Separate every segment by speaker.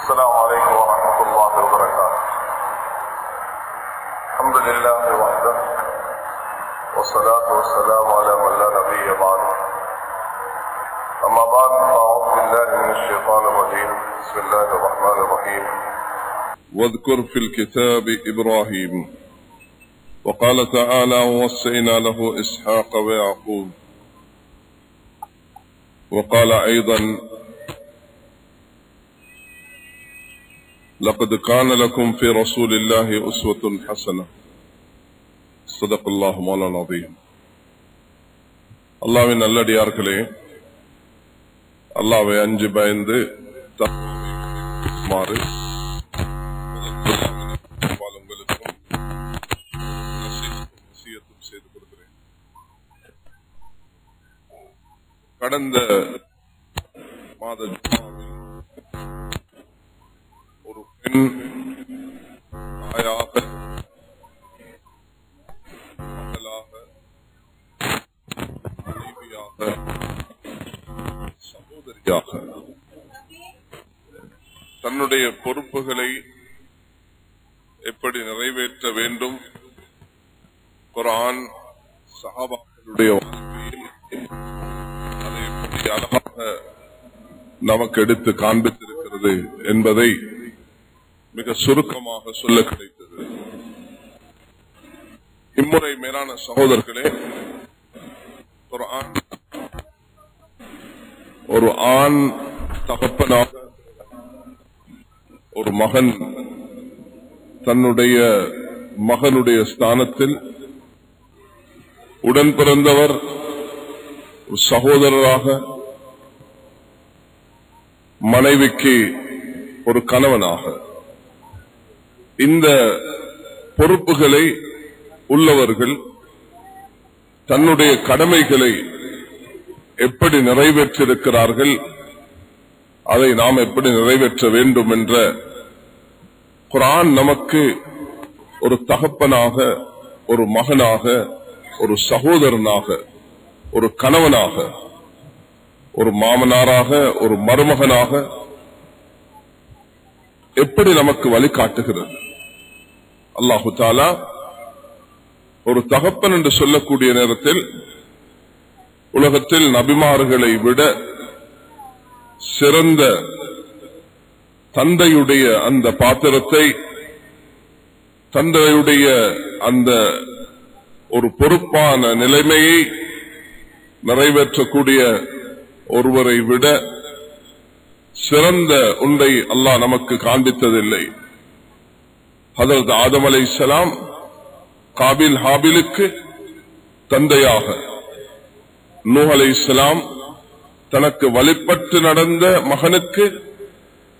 Speaker 1: السلام عليكم ورحمة الله وبركاته. الحمد لله وحده والصلاة والسلام على من لا نبي بعده. أما بعد فأعوذ بالله من الشيطان الرجيم. بسم الله الرحمن الرحيم.
Speaker 2: واذكر في الكتاب إبراهيم وقال تعالى ووصينا له إسحاق ويعقوب. وقال أيضا لقد كان لكم في رسول الله أسوة حسنة. صدق الله مولانا العظيم. அல்லாஹ்வின் நல்லடியார்களே, அல்லாஹ்வை அஞ்சி பயந்து செய்து கொடுக்கிறேன். கடந்த மாத ஒரு பெண் தாயாக, மகளாக, மனைவியாக, சகோதரியாக தன்னுடைய பொறுப்புகளை எப்படி நிறைவேற்ற வேண்டும், குர்ஆன் சஹாபாக்களுடைய வாழ்க்கையில் அதை எப்படி அழகாக நமக்கு எடுத்து காண்பித்திருக்கிறது என்பதை மிக சுருக்கமாக சொல்ல கிடைத்தது. இம்முறை மேலான சகோதரர்களே, குர்ஆன் ஒரு ஆண் தகப்பனாக, ஒரு மகன் தன்னுடைய மகனுடைய ஸ்தானத்தில், உடன் பிறந்தவர் சகோதரராக, மனைவிக்கு ஒரு கணவனாக, இந்த பொறுப்புகளை உள்ளவர்கள் தன்னுடைய கடமைகளை எப்படி நிறைவேற்றிருக்கிறார்கள், அதை நாம் எப்படி நிறைவேற்ற வேண்டும் என்ற குர்ஆன் நமக்கு ஒரு தகப்பனாக, ஒரு மகனாக, ஒரு சகோதரனாக, ஒரு கணவனாக, ஒரு மாமனாராக, ஒரு மருமகனாக எப்படி நமக்கு வழிகாட்டுகிறது. அல்லாஹு தஆலா ஒரு தகப்பன் என்று சொல்லக்கூடிய நேரத்தில் உலகத்தில் நபிமார்களை விட சிறந்த தந்தையுடைய அந்த பாத்திரத்தை, தந்தையுடைய அந்த ஒரு பொறுப்பான நிலைமையை நிறைவேற்றக்கூடிய ஒருவரை விட சிறந்த ஒன்றை அல்லாஹ் நமக்கு காண்பித்ததில்லை. ஹஜ்ரத் ஆதம் அலைஹிஸ்ஸலாம் காபில் ஹாபிலுக்கு தந்தையாக, நூஹ் அலைஹிஸ்ஸலாம் தனக்கு வழிபட்டு நடந்த மகனுக்கு,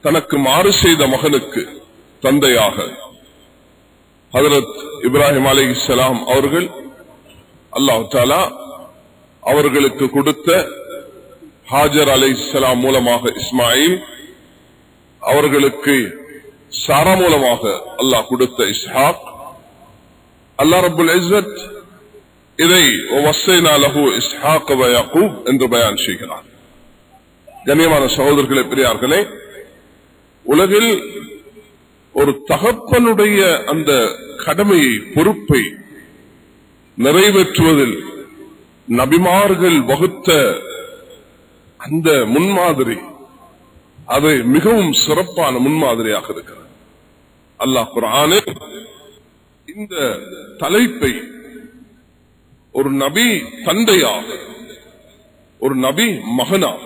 Speaker 2: தனக்கு மாறு செய்த மகனுக்கு தந்தையாக, ஹஜ்ரத் இப்ராஹிம் அலைஹிஸ்ஸலாம் அவர்கள் அல்லாஹ் தஆலா அவர்களுக்கு கொடுத்த ஹாஜர் அலைஹிஸ்ஸலாம் மூலமாக இஸ்மாயில், அவர்களுக்கு சாரா மூலமாக அல்லாஹ் கொடுத்த இஸ்ஹாக், அல்லாஹ் ரப்புல் இஸ்ஸத் இதை வஸைனா லஹு இஸ்ஹாக வ யாக்கூப் என்று பயான் செய்கிறார். கண்ணியமான சகோதரர்களே, பெரியார்களே, உலகில் ஒரு தகப்பனுடைய அந்த கடமையை, பொறுப்பை நிறைவேற்றுவதில் நபிமார்கள் வகுத்த அந்த முன்மாதிரி, அது மிகவும் சிறப்பான முன்மாதிரியாக இருக்கிறது. அல்லாஹ் குர்ஆனில் இந்த தலைப்பை ஒரு நபி தந்தையாக, ஒரு நபி மகனாக,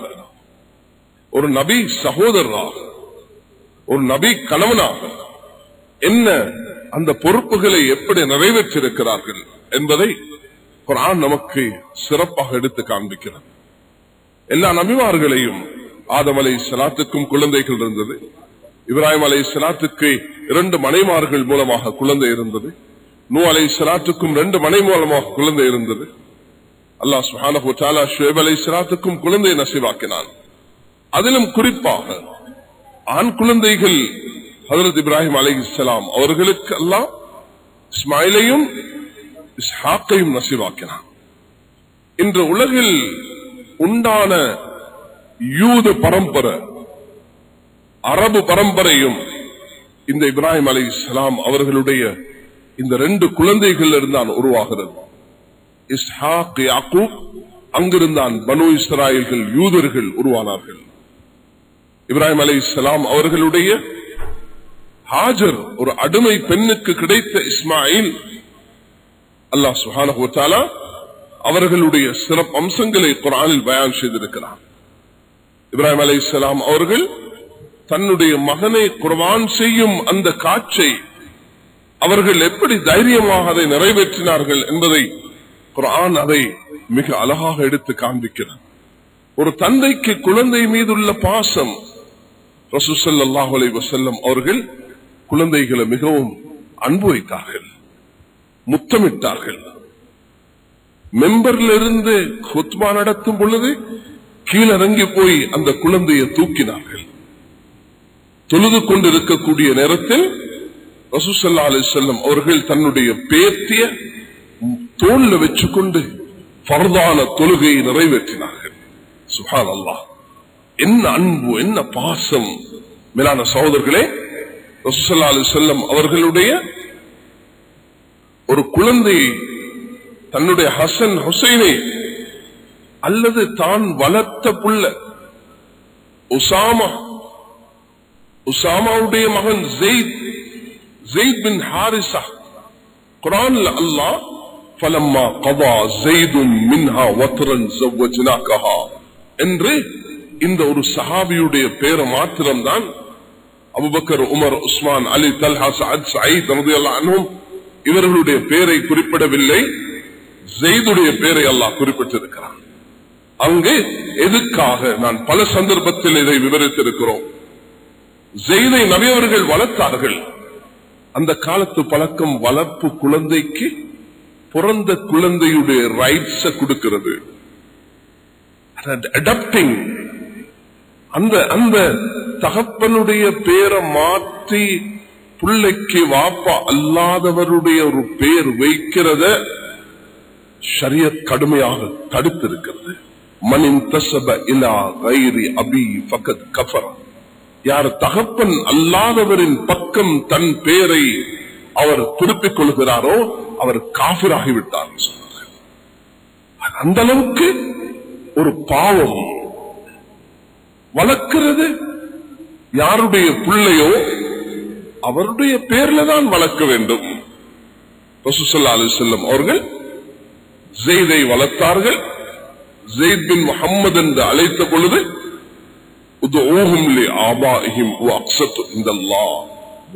Speaker 2: ஒரு நபி சகோதரராக, ஒரு நபி கணவனாக என்ன அந்த பொறுப்புகளை எப்படி நிறைவேற்றிருக்கிறார்கள் என்பதை குர்ஆன் நமக்கு சிறப்பாக எடுத்து காண்பிக்கிறது. எல்லா நபிமார்களையும், ஆதம் அலைஹிஸ்ஸலாத்துக்கும் குழந்தைகள் இருந்தது, இப்ராஹிம் அலைஹிஸ்ஸலாத்துக்கு 2 மனைமார்கள் மூலமாக குழந்தை இருந்தது, நூஹ் அலைஹிஸ்ஸலாத்துக்கும் 2 மனை மூலமாக குழந்தை இருந்தது. அல்லாஹ் சுப்ஹானஹு வ தஆலா ஷுஐப் அலைஹிஸ்ஸலாத்துக்கும் குழந்தை நசீபாக்கினான். அதிலும் குறிப்பாக ஆண் குழந்தைகள் ஹஜ்ரத் இப்ராஹிம் அலைஹிஸ்ஸலாம் அவர்களுக்கு அல்லாஹ் இஸ்மாயிலையும் இஸ்ஹாக்கையும் நசீபாக்கினான். இன்று உலகில் உண்டான யூத பரம்பரை, அரபு பரம்பரையும் இந்த இப்ராஹிம் அலைஹிஸ்ஸலாம் அவர்களுடைய இந்த 2 குழந்தைகள் இருந்தான் உருவாகிறது. இஸ்ஹாக், யாக்கூப், அங்கிருந்தான் பனு இஸ்ராயல்கள், யூதர்கள் உருவானார்கள். இப்ராஹிம் அலைஹிஸ்ஸலாம் அவர்களுடைய ஹாஜர், ஒரு அடிமை பெண்ணுக்கு கிடைத்த இஸ்மாயில், அல்லாஹ் சுப்ஹானஹு வ தஆலா அவர்களுடைய சிறப்பு அம்சங்களை குர்ஆனில் பயான் செய்திருக்கிறார். இப்ராஹிம் அலைஹிஸ்ஸலாம் அவர்கள் தன்னுடைய மகனை குர்பான் செய்யும் அந்த காட்சை அவர்கள் எப்படி தைரியமாக அதை நிறைவேற்றினார்கள் என்பதை குர்ஆன் அதை மிக அழகாக எடுத்து காண்பிக்கிறார். ஒரு தந்தைக்கு குழந்தை மீதுள்ள பாசம், ரசூல் ஸல்லல்லாஹு அலைஹி வஸல்லம் அவர்கள் குழந்தைகளை மிகவும் அன்பு வைத்தார்கள், முத்தமிட்டார்கள். மெம்பர்ல இருந்து குத்பா நடத்தும் பொழுது கீழிறங்கி போய் அந்த குழந்தையை தூக்கினார்கள். தொழுது கொண்டிருக்கக்கூடிய நேரத்தில் ரசூல் ஸல்லல்லாஹு அலைஹி வஸல்லம் அவர்கள் தன்னுடைய பேத்திய தோல்ல வச்சுக்கொண்டு ஃபர்தான தொழுகையை நிறைவேற்றினார்கள். சுப்ஹானல்லாஹ், என்ன அன்பு, என்ன பாசம்! மேலான சகோதரர்களே, ரசூல் ஸல்லல்லாஹு அலைஹி வஸல்லம் அவர்களுடைய ஒரு குழந்தையை, தன்னுடைய ஹசன் ஹுசைனை அல்லது தான் வளர்த்த புள்ள உசாமாவுடைய மகன் ஜெயித் பின் ஹாரிஸா, குர்ஆன்ல அல்லாஹ் ஃபலம்மா கதா ஸைதும் மின்ஹா வத்ரன் ஸவஜ்னாகஹா என்று இந்த ஒரு சஹாபியுடைய பேரை மாத்திரம்தான் அபூபக்கர், உமர், உஸ்மான், அலி, தல்ஹா, சஅத், சயீத் ரலியல்லாஹு அன்ஹும் இவர்களுடைய பேரை குறிப்பிடவில்லை. ஸைதுடைய பேரை அல்லாஹ் குறிப்பிட்டிருக்கிறான். அங்கு எதுக்காக நான் பல சந்தர்ப்பத்தில் இதை விவரித்திருக்கிறோம். ஸைதை நபி அவர்கள் வளர்த்தார்கள். அந்த காலத்து பழக்கம் வளர்ப்பு குழந்தைக்கு பிறந்த குழந்தையுடைய ரைட்ஸ கொடுக்கிறது, அடாப்டிங். அந்த தகப்பனுடைய பேரை மாற்றி பிள்ளைக்கு வாப்பா அல்லாதவருடைய ஒரு பேர் வைக்கிறத ஷரியத் கடுமையாக தடுத்திருக்கிறது. மனின் தஸப இலா கைரி அபி ஃபகத் கஃபர, யார் தகப்பன் அல்லாதவரின் பக்கம் தன் பேரை அவர் திருப்பிக் கொள்கிறாரோ அவர் காஃபிராகிவிட்டார். அந்த அளவுக்கு ஒரு பாவம். வளர்க்கிறது யாருடைய பிள்ளையோ அவருடைய பேர்ல தான் வளர்க்க வேண்டும். ரசூல் ஸல்லல்லாஹு அலைஹி வஸல்லம் அவர்கள் ஸைதை வளர்த்தார்கள். ஸைத் பின் முஹம்மது என்று அழைத்த பொழுது உதுஊஹும் லி ஆபாஇஹிம் வ அக்ஸது இன்தல்லாஹ்,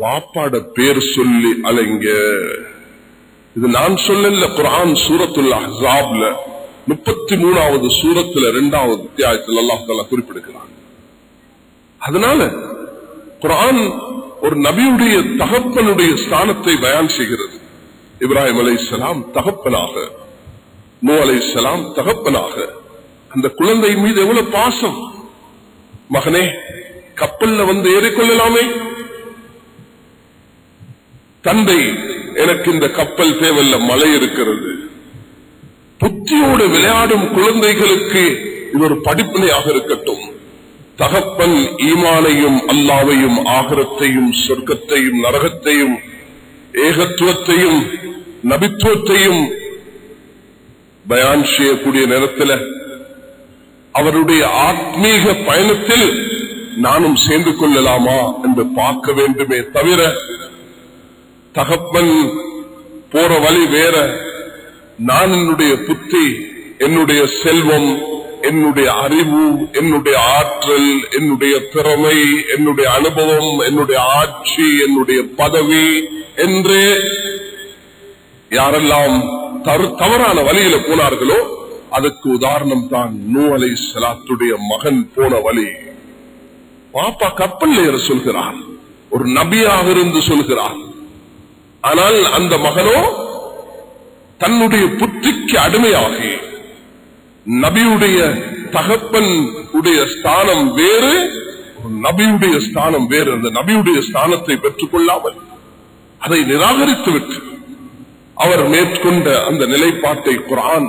Speaker 2: வாப்பாட பேர் சொல்லி அழைங்க. இது நான் சொல்லல, குர்ஆன் சூரத்துல் அஹ்ஸாப்ல 33வது சூரத்துல 2வது அத்தியாயத்தில் அல்லாஹ் தஆலா குறிப்பிடுகிறான். அதனால குர்ஆன் ஒரு நபியுடைய தகப்பனுடைய ஸ்தானத்தை பயான் செய்கிறது. இப்ராஹிம் அலைஹிஸ்ஸலாம் தகப்பனாக, நூஹ் அலைஹிஸ்ஸலாம் தகப்பனாக, அந்த குழந்தை மீது எவ்வளவு பாசம்! மகனே, கப்பல்ல வந்து ஏறிக்கொள்ளலாமே. தந்தை, எனக்கு இந்த கப்பல் தேவையில்ல, மழை இருக்கிறது. புத்தியோடு விளையாடும் குழந்தைகளுக்கு இது ஒரு படிப்பினையாக இருக்கட்டும். தகப்பன் ஈமானையும் அல்லாவையும் ஆகிரத்தையும் சொர்க்கத்தையும் நரகத்தையும் ஏகத்துவத்தையும் நபித்துவத்தையும் பயான் செய்யக்கூடிய நேரத்தில் அவருடைய ஆத்மீக பயணத்தில் நானும் சேர்ந்து கொள்ளலாமா என்று பார்க்க வேண்டுமே தவிர, தகப்பன் போற வழி வேற, நான் என்னுடைய புத்தி, என்னுடைய செல்வம், என்னுடைய அறிவு, என்னுடைய ஆற்றல், என்னுடைய திறமை, என்னுடைய அனுபவம், என்னுடைய ஆட்சி, என்னுடைய பதவி என்று யாரெல்லாம் தவறான வழியில போனார்களோ அதுக்கு உதாரணம் தான் நூஹ் அலைஹிஸ்ஸலாத்துடைய மகன் போன வழி. பாப்பா கப்பல் ஏற சொல்கிறார், ஒரு நபியாக இருந்து சொல்கிறார். ஆனால் அந்த மகனோ தன்னுடைய புத்திக்கு அடிமையாகி, நபியுடைய தகப்பன் உடைய ஸ்தானம் வேறு, நபியுடைய ஸ்தானம் வேறு, அந்த நபியுடைய ஸ்தானத்தை பெற்றுக் கொள்ளாமல் அதை நிராகரித்துவிட்டு அவர் மேற்கொண்ட அந்த நிலைப்பாட்டை குர்ஆன்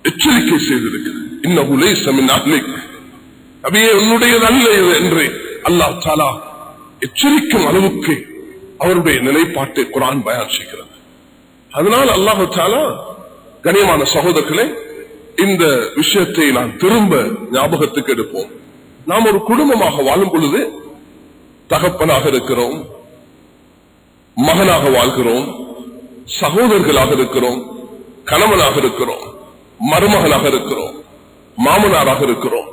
Speaker 2: எச்சரிக்கை செய்திருக்கிறது. இன்னஹு லைஸ மின் அஹ்லிக், நபியே உன்னுடையது அல்ல இது என்று அல்லாஹ் தஆலா எச்சரிக்கும் அளவுக்கு அவருடைய நிலைப்பாட்டை குர்ஆன் பயான் செய்கிறது. அதனால் அல்லாஹ் தஆலா கண்ணியமான சகோதரர்களே, இந்த விஷயத்தை நான் திரும்ப ஞாபகத்துக்கு எடுப்போம். நாம் ஒரு குடும்பமாக வாழும் பொழுது தகப்பனாக இருக்கிறோம், மகனாக வாழ்கிறோம், சகோதரர்களாக இருக்கிறோம், கணவனாக இருக்கிறோம், மருமகனாக இருக்கிறோம், மாமனாராக இருக்கிறோம்.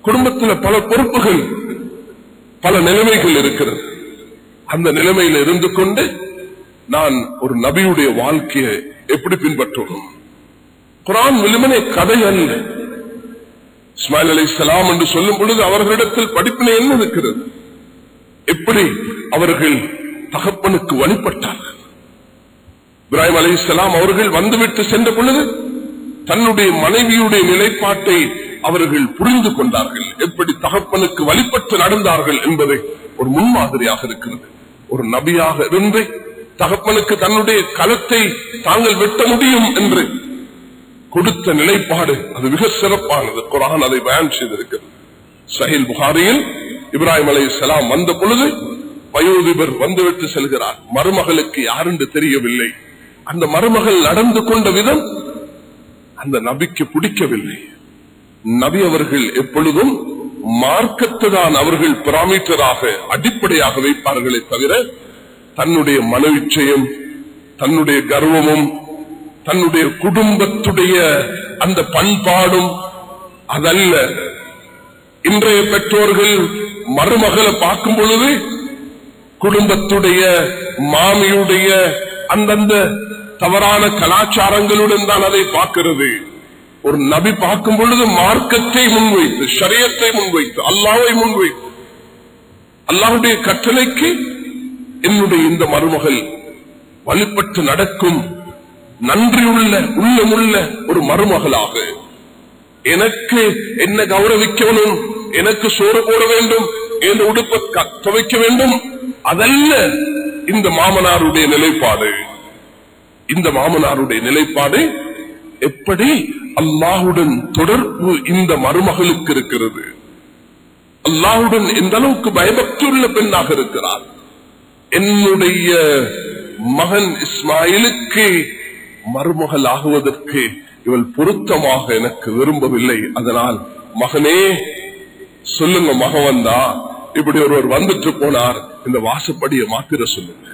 Speaker 2: குடும்பத்தில் பல பொறுப்புகள், பல நிலைமைகள் இருக்கிறது. அந்த நிலைமையில் இருந்து கொண்டு நான் ஒரு நபியுடைய வாழ்க்கையை எப்படி பின்பற்றணும்? குர்ஆன் வெறுமனே கதை அல்ல. இஸ்மாயில் அலைஹிஸ்ஸலாம் என்று சொல்லும் பொழுது அவர்களிடத்தில் படிப்பினை என்ன இருக்கிறது? எப்படி அவர்கள் தகப்பனுக்கு வழிபட்டார்கள்? இப்ராஹிம் அலைஹிஸ்ஸலாம் அவர்கள் வந்துவிட்டு சென்ற பொழுது தன்னுடைய மனைவியுடைய நிலைப்பாட்டை அவர்கள் புரிந்து கொண்டார்கள். எப்படி தகப்பனுக்கு வழிபட்டு நடந்தார்கள் என்பதை ஒரு முன்மாதிரியாக இருக்கிறது. ஒரு நபியாக இருந்து தகப்பனுக்கு தன்னுடைய களத்தை தாங்கள் வெட்ட முடியும் என்று கொடுத்த நிலைப்பாடு அது மிக சிறப்பானது. குர்ஆன் அதை பயான் செய்திருக்கிறது. சஹீஹ் புகாரியில் இப்ராஹிம் அலைஹிஸ்ஸலாம் வந்த பொழுது வயோதிபர் வந்துவிட்டு செல்கிறார். மருமகளுக்கு யாரென்று தெரியவில்லை. அந்த மருமகள் நடந்து கொண்ட விதம் அந்த நபிக்கு பிடிக்கவில்லை. நபி அவர்கள் எப்பொழுதும் மார்க்கத்தை தான் அவர்கள் பராமீட்டராக அடிப்படையாக வைப்பார்களே தவிர தன்னுடைய மனவிச்சயம், தன்னுடைய கர்வமும், தன்னுடைய குடும்பத்துடைய அந்த பண்பாடும் அதல்ல. இன்றைய பெற்றோர்கள் மருமகளை பார்க்கும் பொழுது குடும்பத்துடைய மாமியுடைய அந்தந்த தவறான கலாச்சாரங்களுடன் தான் அதை பார்க்கிறது. ஒரு நபி பார்க்கும் பொழுது மார்க்கத்தை முன்வைத்து, ஷரியத்தை முன்வைத்து, அல்லாஹ்வை முன்வைத்து, அல்லாஹ்வுடைய கட்டளைக்கு என்னுடைய இந்த மருமகள் வழிபட்டு நடக்கும் நன்றியுள்ள உள்ளமுள்ள ஒரு மருமகளாக, எனக்கு என்ன கௌரவிக்கணும், எனக்கு சோறு போட வேண்டும், என் உடுப்பை துவைக்க வேண்டும், அதல்ல இந்த மாமனாருடைய நிலைப்பாடு. இந்த மாமனாருடைய நிலைப்பாடு எப்படி அல்லாஹுடன் தொடர்பு இந்த மருமகளுக்கு இருக்கிறது. அல்லாஹுடன் எந்த அளவுக்கு பயபக்தியுள்ள பெண்ணாக இருக்கிறார். என்னுடைய மகன் இஸ்மாயிலுக்கு மருமகள் ஆகுவதற்கு இவள் பொருத்தமாக எனக்கு விரும்பவில்லை. அதனால் மகனே சொல்லுங்க, மகன் வந்தா இப்படி ஒருவர் வந்துட்டு போனார், இந்த வாசப்படியை மாத்திர சொல்லுங்க.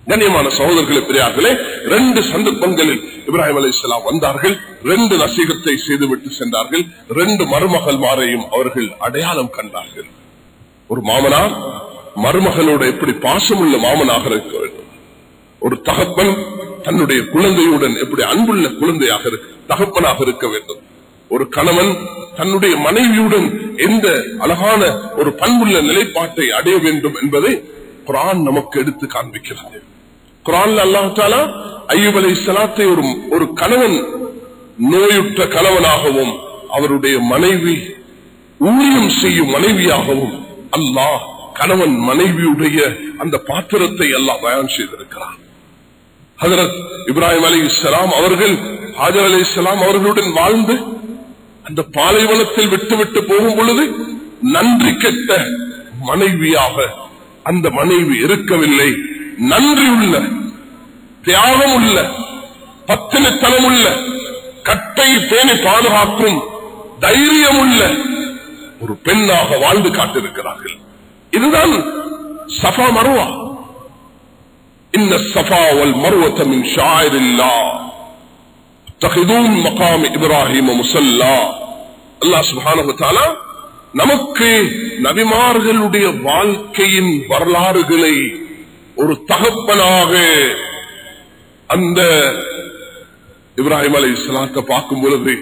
Speaker 2: கண்ணியமான சகோதரர்களே, பெரியார்களே, 2 சந்தர்ப்பங்களில் இப்ராஹிம் அலைஹிஸ்ஸலாம் வந்தார்கள். 2 நசீகத்தை செய்துவிட்டு சென்றார்கள். 2 மருமகள்மாரையும் அவர்கள் அடையாளம் கண்டார்கள். ஒரு மாமனார் மருமகளோட எப்படி பாசமுள்ள மாமனாக இருக்க வேண்டும், ஒரு தகப்பன் தன்னுடைய குழந்தையுடன் எப்படி அன்புள்ள குழந்தையாக தகப்பனாக இருக்க வேண்டும், ஒரு கணவன் தன்னுடைய மனைவியுடன் எந்த அழகான ஒரு பண்புள்ள நிலைப்பாட்டை அடைய வேண்டும் என்பதை குர்ஆன் நமக்கு எடுத்து காண்பிக்கிறது. குர்ஆன்ல அல்லாஹ் தஆலா அய்யூப் அலைஹிஸ்ஸலாத்தை ஒரு கணவன் நோயுற்ற கணவனாகவும் அவருடைய மனைவி ஊழியம் செய்யும் மனைவியாகவும் அல்லாஹ் கணவன் மனைவியுடைய அந்த பாத்திரத்தை அல்லாஹ் பயான் செய்திருக்கிறார். ஹஜ்ரத் இப்ராஹிம் அலைஹிஸ்ஸலாம் அவர்கள் ஹாஜர் அலைஹிஸ்ஸலாம் அவர்களுடன் வாழ்ந்து அந்த பாலைவனத்தில் விட்டுவிட்டு போகும் பொழுது நன்றி கெட்ட மனைவியாக அந்த மனைவி இருக்கவில்லை. நன்றியுள்ள, தியாகம் உள்ள, பத்தினித்தனம் உள்ள, கட்டை பேணி பாதுகாக்கும் தைரியம் உள்ள ஒரு பெண்ணாக வாழ்ந்து காட்டிருக்கிறார்கள். இதுதான் சஃபா மர்வா. இன்ன ஸஃபா வல் மர்வத மின் ஷாயிரில்லாஹ் தഖிதூன் மகாம் இப்ராஹீம் முஸல்லா. அல்லாஹ் சுப்ஹானஹு வ தஆலா நமக்கு நபிமார்களுடைய வாழ்க்கையின் வரலாறுகளை ஒரு தகப்பனாக அந்த இப்ராஹிம் அலைஹிஸ்ஸலாத்தை பார்க்கும் பொழுது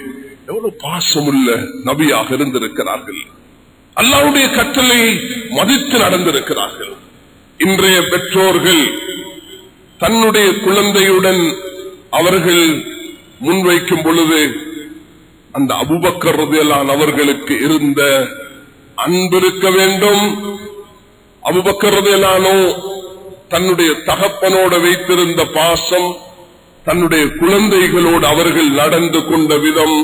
Speaker 2: எவ்வளவு பாசமுள்ள நபியாக இருந்திருக்கிறார்கள். அல்லாஹ்வுடைய கட்டளையை மதித்து நடந்திருக்கிறார்கள். இன்றைய பெற்றோர்கள் தன்னுடைய குழந்தையுடன் அவர்கள் முன்வைக்கும் பொழுது அந்த அபூபக்கர் ரலியல்லாஹு அவர்களுக்கு இருந்த அன்பு இருக்க வேண்டும். அபூபக்கர் ரலியல்லாஹு தன்னுடைய தகப்பனோடு வைத்திருந்த பாசம், தன்னுடைய குழந்தைகளோடு அவர்கள் நடந்து கொண்ட விதம்,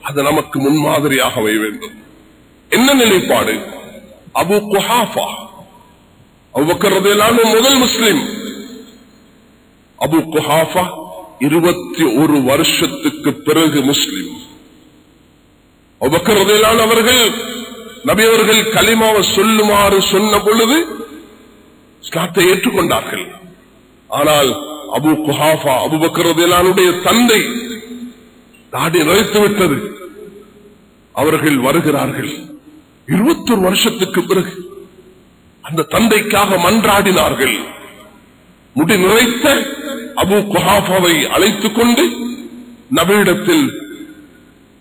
Speaker 2: அது நமக்கு முன்மாதிரியாக வேண்டும். என்ன நிலைப்பாடு? அபு குஹாஃபா. அபூபக்கர் ரலியல்லாஹு அன்ஹு முதல் முஸ்லிம். அபு குஹாஃபா 21 வருஷத்துக்கு பிறகு முஸ்லிம். அபூபக்கர் ரலியல்லாஹு அன்ஹு அவர்கள் நபி அவர்கள் கலிமாவை சொல்லுமாறு சொன்ன பொழுது இஸ்லாத்தை ஏற்றுக்கொண்டார்கள். ஆனால் அபு குஹாஃபா அபூபக்கர் ரலியல்லாஹு அன்ஹுடைய தந்தை தாடி நரைத்து விட்டது. அவர்கள் வருகிறார்கள் 21 வருஷத்துக்கு பிறகு. அந்த தந்தைக்காக மன்றாடினார்கள். முடி நிறைத்த அபு குஹாஃபாவை அழைத்துக் கொண்டு நபியிடத்தில்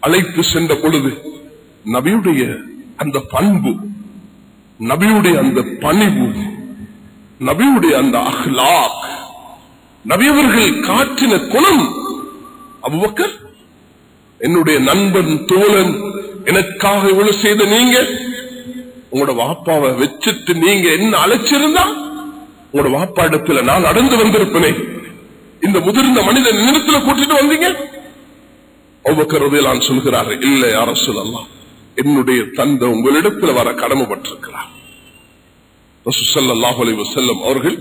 Speaker 2: அழைத்து சென்ற பொழுது நபியுடைய அந்த பண்பு, நபியுடைய அந்த பணிவு, நபியுடைய அந்த அஹ்லாக், நபியவர்கள் காட்டின குணம், அபூபக்கர் என்னுடைய நண்பன் தோழன், எனக்காக இவ்வளவு செய்த நீங்க உங்களோட வாப்பாவை வச்சுட்டு நீங்க என்ன அழைச்சிருந்தா உங்களோட வாப்பா இடத்துல நான் நடந்து வந்திருப்பேனே. இந்த முதிர்ந்த மனிதன் நிலத்துல கூட்டிட்டு வந்தீங்க. அபூபக்கர் ரலியல்லாஹு சொல்கிறாரு, இல்ல யா ரசூலல்லாஹ், என்னுடைய தந்தை உங்களிடத்துல வர கடமைப்பட்டிருக்கிறார். ரசூல் ஸல்லல்லாஹு அலைஹி வஸல்லம் அவர்கள்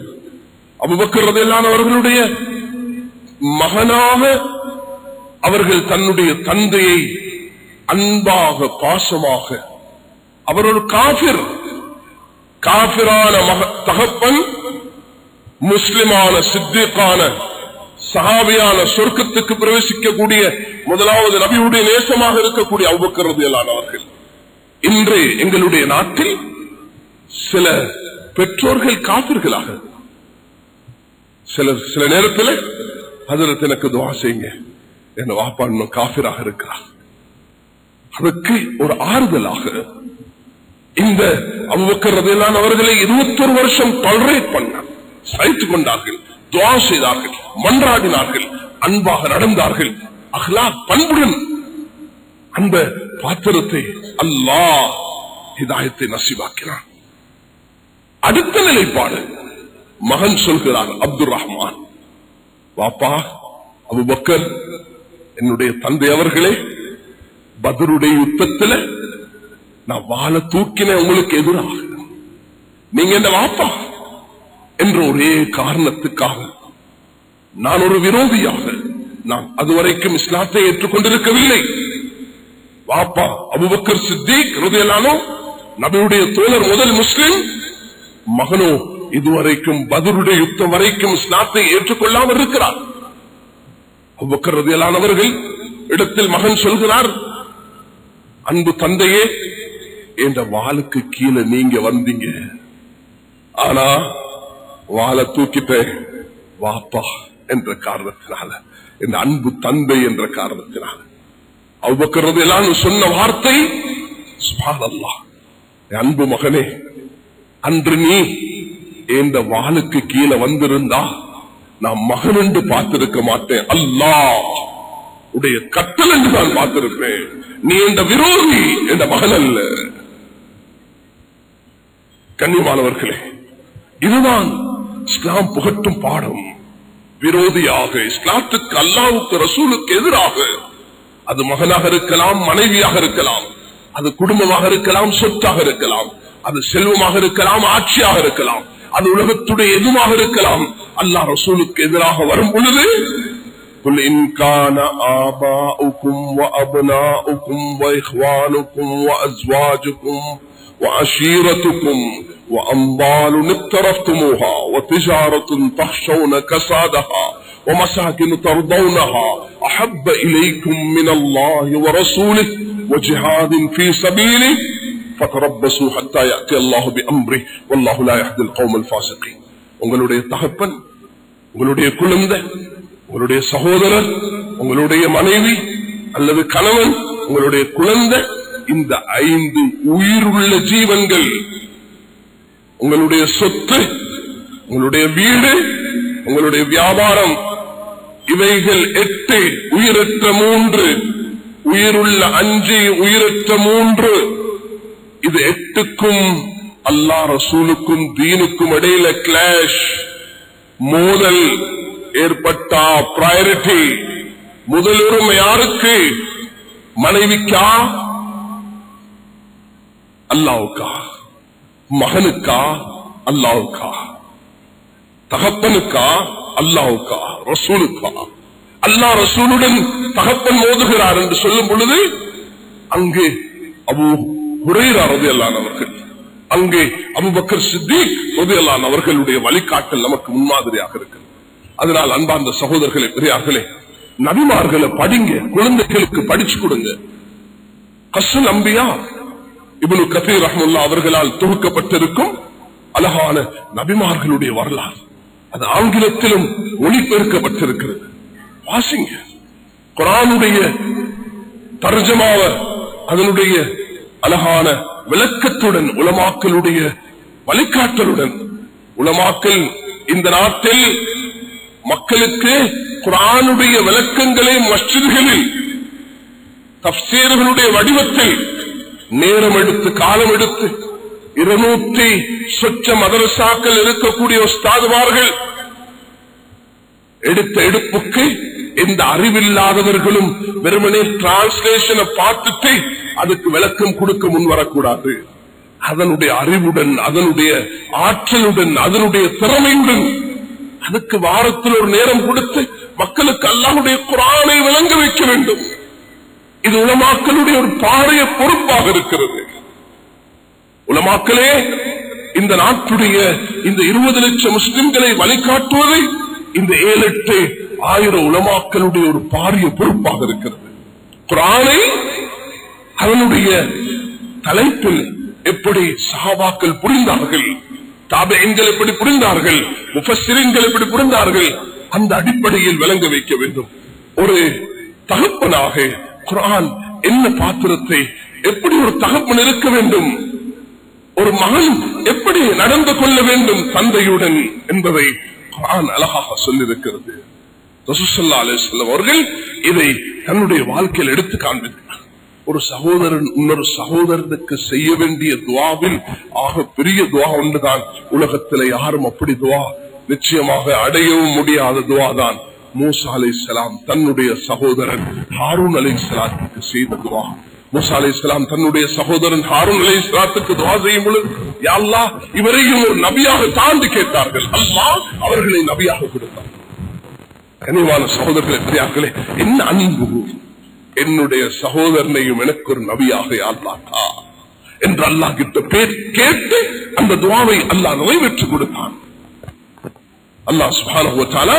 Speaker 2: அபூபக்கர் ரலியல்லாஹு அவர்களுடைய மகனாக அவர்கள் தன்னுடைய தந்தையை அன்பாக பாசமாக, அவர் ஒரு காபிர், காபிரான தகப்பன் முஸ்லிமான சித்திகான சஹாபியான சொர்க்கத்துக்கு பிரவேசிக்கக்கூடிய முதலாவது நபியுடைய நேசமாக இருக்கக்கூடிய அபூபக்கர் ரலியல்லாஹு அவர்கள். இன்று எங்களுடைய நாட்டில் சில பெற்றோர்கள் காபிர்களாக, சில நேரத்தில் ஹஜ்ரத் எனக்கு துஆ செய்யுங்க, என் வாப்பா இன்னும் காபிராக இருக்கிறார். அதற்கு ஒரு ஆறுதலாக இந்த அபூபக்கர் ரலியல்லாஹு அவர்களை 21 வருஷம் டாலரேட் பண்ணார், சகித்துக் கொண்டார்கள், துஆ செய்தார்கள், மன்றாடினார்கள், அன்பாக நடந்தார்கள், அஹ்லாக் பண்புடன் அந்த பாத்திரத்தை அல்லாஹ் ஹிதாயத்தை நசீபாக்கினார். அடுத்த நிலைப்பாடு மகன் சொல்கிறார், அப்துல் ரஹ்மான், வாப்பா அபூபக்கர் என்னுடைய தந்தை அவர்களே, பத்ருடைய யுத்தத்தில் நான் வாளை தூக்கின உங்களுக்கு எதிராக, நீங்க என்ன வாப்பா என்ற ஒரே காரணத்துக்காக நான் ஒரு விரோதியாக, நான் அதுவரைக்கும் இஸ்லாத்தை ஏற்றுக்கொண்டிருக்கவில்லை. வாப்பா அபூபக்கர் சித்திக் ரலியல்லாஹு நபியுடைய தோழர் முதல் முஸ்லிம், மகனோ இதுவரைக்கும் பத்ருடைய யுத்தம் வரைக்கும் இஸ்லாத்தை ஏற்றுக்கொள்ளாமல் இருக்கிறார். அபூபக்கர் ரலியல்லாஹு அவர்கள் இடத்தில் மகன் சொல்கிறார், அன்பு தந்தையே, என்ற வாளுக்கு கீழே நீங்க வந்தீங்க, ஆனா வாளை தூக்கிட்ட வாப்பா என்ற காரணத்தினால, என் அன்பு தந்தை என்ற காரணத்தினால. அபூபக்கர் ரலியல்லாஹு சொன்ன வார்த்தை, சுப்ஹானல்லாஹ், அன்பு மகனே, அன்று நீ என்ற வாளுக்கு கீழே வந்திருந்தா நான் மகன் என்று பார்த்திருக்க மாட்டேன், அல்லாஹ் உடைய கட்டல் என்று நான் பார்த்திருப்பேன். நீ என்ற விரோதி என்ற மகன் அல்ல. கண்ணியமானவர்களே, இதுதான் இஸ்லாம் புகட்டும் பாடம். விரோதியாக இஸ்லாத்துக்கு, அல்லாஹ்வுக்கு, ரசூலுக்கு எதிராக, அது மகனாக இருக்கலாம், மனைவியாக இருக்கலாம், அது குடும்பமாக இருக்கலாம், சொத்தாக இருக்கலாம், அது செல்வமாக இருக்கலாம், ஆட்சியாக இருக்கலாம், அது உலகத்துடைய எதுவாக இருக்கலாம், அல்லாஹ் ரசூலுக்கு எதிராக வரும் பொழுது, قل إن كان آباؤكم وأبناؤكم وإخوانكم وأزواجكم وعشيرتكم وأموال اقترفتموها وتجارة تخشون كسادها ومساكن ترضونها أحب إليكم من الله ورسوله وجهاد في سبيله فتربصوا حتى يأتي الله بأمره والله لا يهدي القوم الفاسقين. உங்களுடைய தகப்பன், உங்களுடைய குழந்தை, உங்களுடைய சகோதரர், உங்களுடைய மனைவி அல்லது கணவன், உங்களுடைய குழந்தை, இந்த 5 உயிருள்ள ஜீவன்கள், உங்களுடைய சொத்து, உங்களுடைய வீடு, உங்களுடைய வியாபாரம், இவைகள் 8, உயிரற்ற 3, உயிருள்ள 5, உயிரற்ற 3, இது 8க்கும் அல்லாஹ் ரசூலுக்கும் தீனுக்கும் இடையில கிளாஷ், மோதல் ஏற்பட்டா பிரையாரிட்டி, முதலுரிமை யாருக்கு? மனைவிக்கா அல்லாஹ்வுக்கா? மகனுக்கா அல்லாவுக்கா? தகப்பனுக்கா அல்லாவுக்கா? ரசூலுக்கா? அல்லா ரசூலுடன் தகப்பன் மோதுகிறார் என்று சொல்லும் பொழுது அங்கே அபூ ஹுரைரா ரலியல்லாஹு அவர்கள், அங்கே அபூபக்கர் சித்திக் ரலியல்லாஹு அவர்களுடைய வழிகாட்டல் நமக்கு முன்மாதிரியாக இருக்கிறது. அதனால் அன்பார்ந்த சகோதரர்களே, பெரியார்களே, நபிமார்களை படிங்க, குழந்தைகளுக்கு படிச்சு கொடுங்க. கஸ்ஸுல் அம்பியா இப்னு கதீர் ரஹ்மத்துல்லாஹி அவர்களால் தொகுக்கப்பட்டிருக்கும் அழகான நபிமார்களுடைய வரலாறு, அது ஆங்கிலத்திலும் மொழிபெயர்க்கப்பட்டிருக்கிறது. வாசிங்க. குர்ஆனுடைய தர்ஜமாவ அதனுடைய அழகான விளக்கத்துடன், உலமாக்களுடைய வழிகாட்டலுடன். உலமாக்கள் இந்த நாட்டில் மக்களுக்கு குர்ஆனுடைய விளக்கங்களை மஸ்ஜிதுகளில் தஃப்சீர்களுடைய வடிவத்தில் நேரம் எடுத்து, காலம் எடுத்து, 200 சொச்ச மதரசாக்கள் இருக்கக்கூடிய உஸ்தாதுமார்கள் எடுத்த எடுப்புக்கு எந்த அறிவில்லாதவர்களும் வெறுமனே டிரான்ஸ்லேஷனை பார்த்துட்டு அதுக்கு விளக்கம் கொடுக்க முன்வரக்கூடாது. அதனுடைய அறிவுடன், அதனுடைய ஆற்றலுடன், அதனுடைய திறமையுடன் அதுக்கு வாரத்தில் ஒரு நேரம் கொடுத்து மக்களுக்கு அல்லாஹ்வுடைய குர்ஆனை விளங்க வைக்க வேண்டும். இது உலமாக்களுடைய ஒரு பாரிய பொறுப்பாக இருக்கிறது. உலமாக்களே, இந்த நாட்டுடைய இந்த 20 லட்சம் முஸ்லிம்களை வழிகாட்டுவதை இந்த 7-8 ஆயிரம் உலமாக்களுடைய ஒரு பாரிய பொறுப்பாக இருக்கிறது. குர்ஆனை அவனுடைய தலைப்பில் எப்படி சஹாபாக்கள் புரிந்தார்கள், தாபிஈன்கள் எப்படி புரிந்தார்கள், முஃபஸ்ஸிரீன்கள் எப்படி புரிந்தார்கள், அந்த அடிப்படையில் விளங்க வைக்க வேண்டும். ஒரு தகப்பனாக குர்ஆன் என்ன பாத்திரத்தை, எப்படி ஒரு தகப்பன் இருக்க வேண்டும், ஒரு மகன் எப்படி நடந்து கொள்ள வேண்டும் தந்தையுடன் என்பதை குர்ஆன் அழகாக சொல்லியிருக்கிறது. ரசூல் ஸல்லல்லாஹு அலைஹி வஸல்லம் அவர்கள் இதை தன்னுடைய வாழ்க்கையில் எடுத்து காண்பித்தார். ஒரு சகோதரன் இன்னொரு சகோதரனுக்கு செய்ய வேண்டிய துஆவில் ஆக பெரிய துஆ ஒன்றுதான். உலகத்தில் யாரும் அப்படி துஆ நிச்சயமாக அடையவும் முடியாத துஆ தான் மூசா அலைஹிஸ்ஸலாம் தன்னுடைய சகோதரன் ஹாரூன் அலைஹிஸ்ஸலாத்துக்கு செய்த துஆ. மூசா அலைஹிஸ்ஸலாம் தன்னுடைய சகோதரன் ஹாரூன் அலைஹிஸ்ஸலாத்துக்கு துஆ செய்யும் பொழுது, யா அல்லாஹ், இவரையும் ஒரு நபியாக தாண்டி கேட்டார்கள். அல்லாஹ் அவர்களை நபியாக கொடுத்தார். கனிவான சகோதரர்களே, பெரியார்களே, என்ன அன்பு! என்னுடைய சகோதரனையும் எனக்கு ஒரு நபியாக அல்லாஹ் என்று அல்லாஹ் கிட்ட கேட்டு அந்த துஆவை அல்லாஹ் நிறைவேற்றி கொடுத்தான். அல்லாஹ் சுப்ஹானஹு வ தஆலா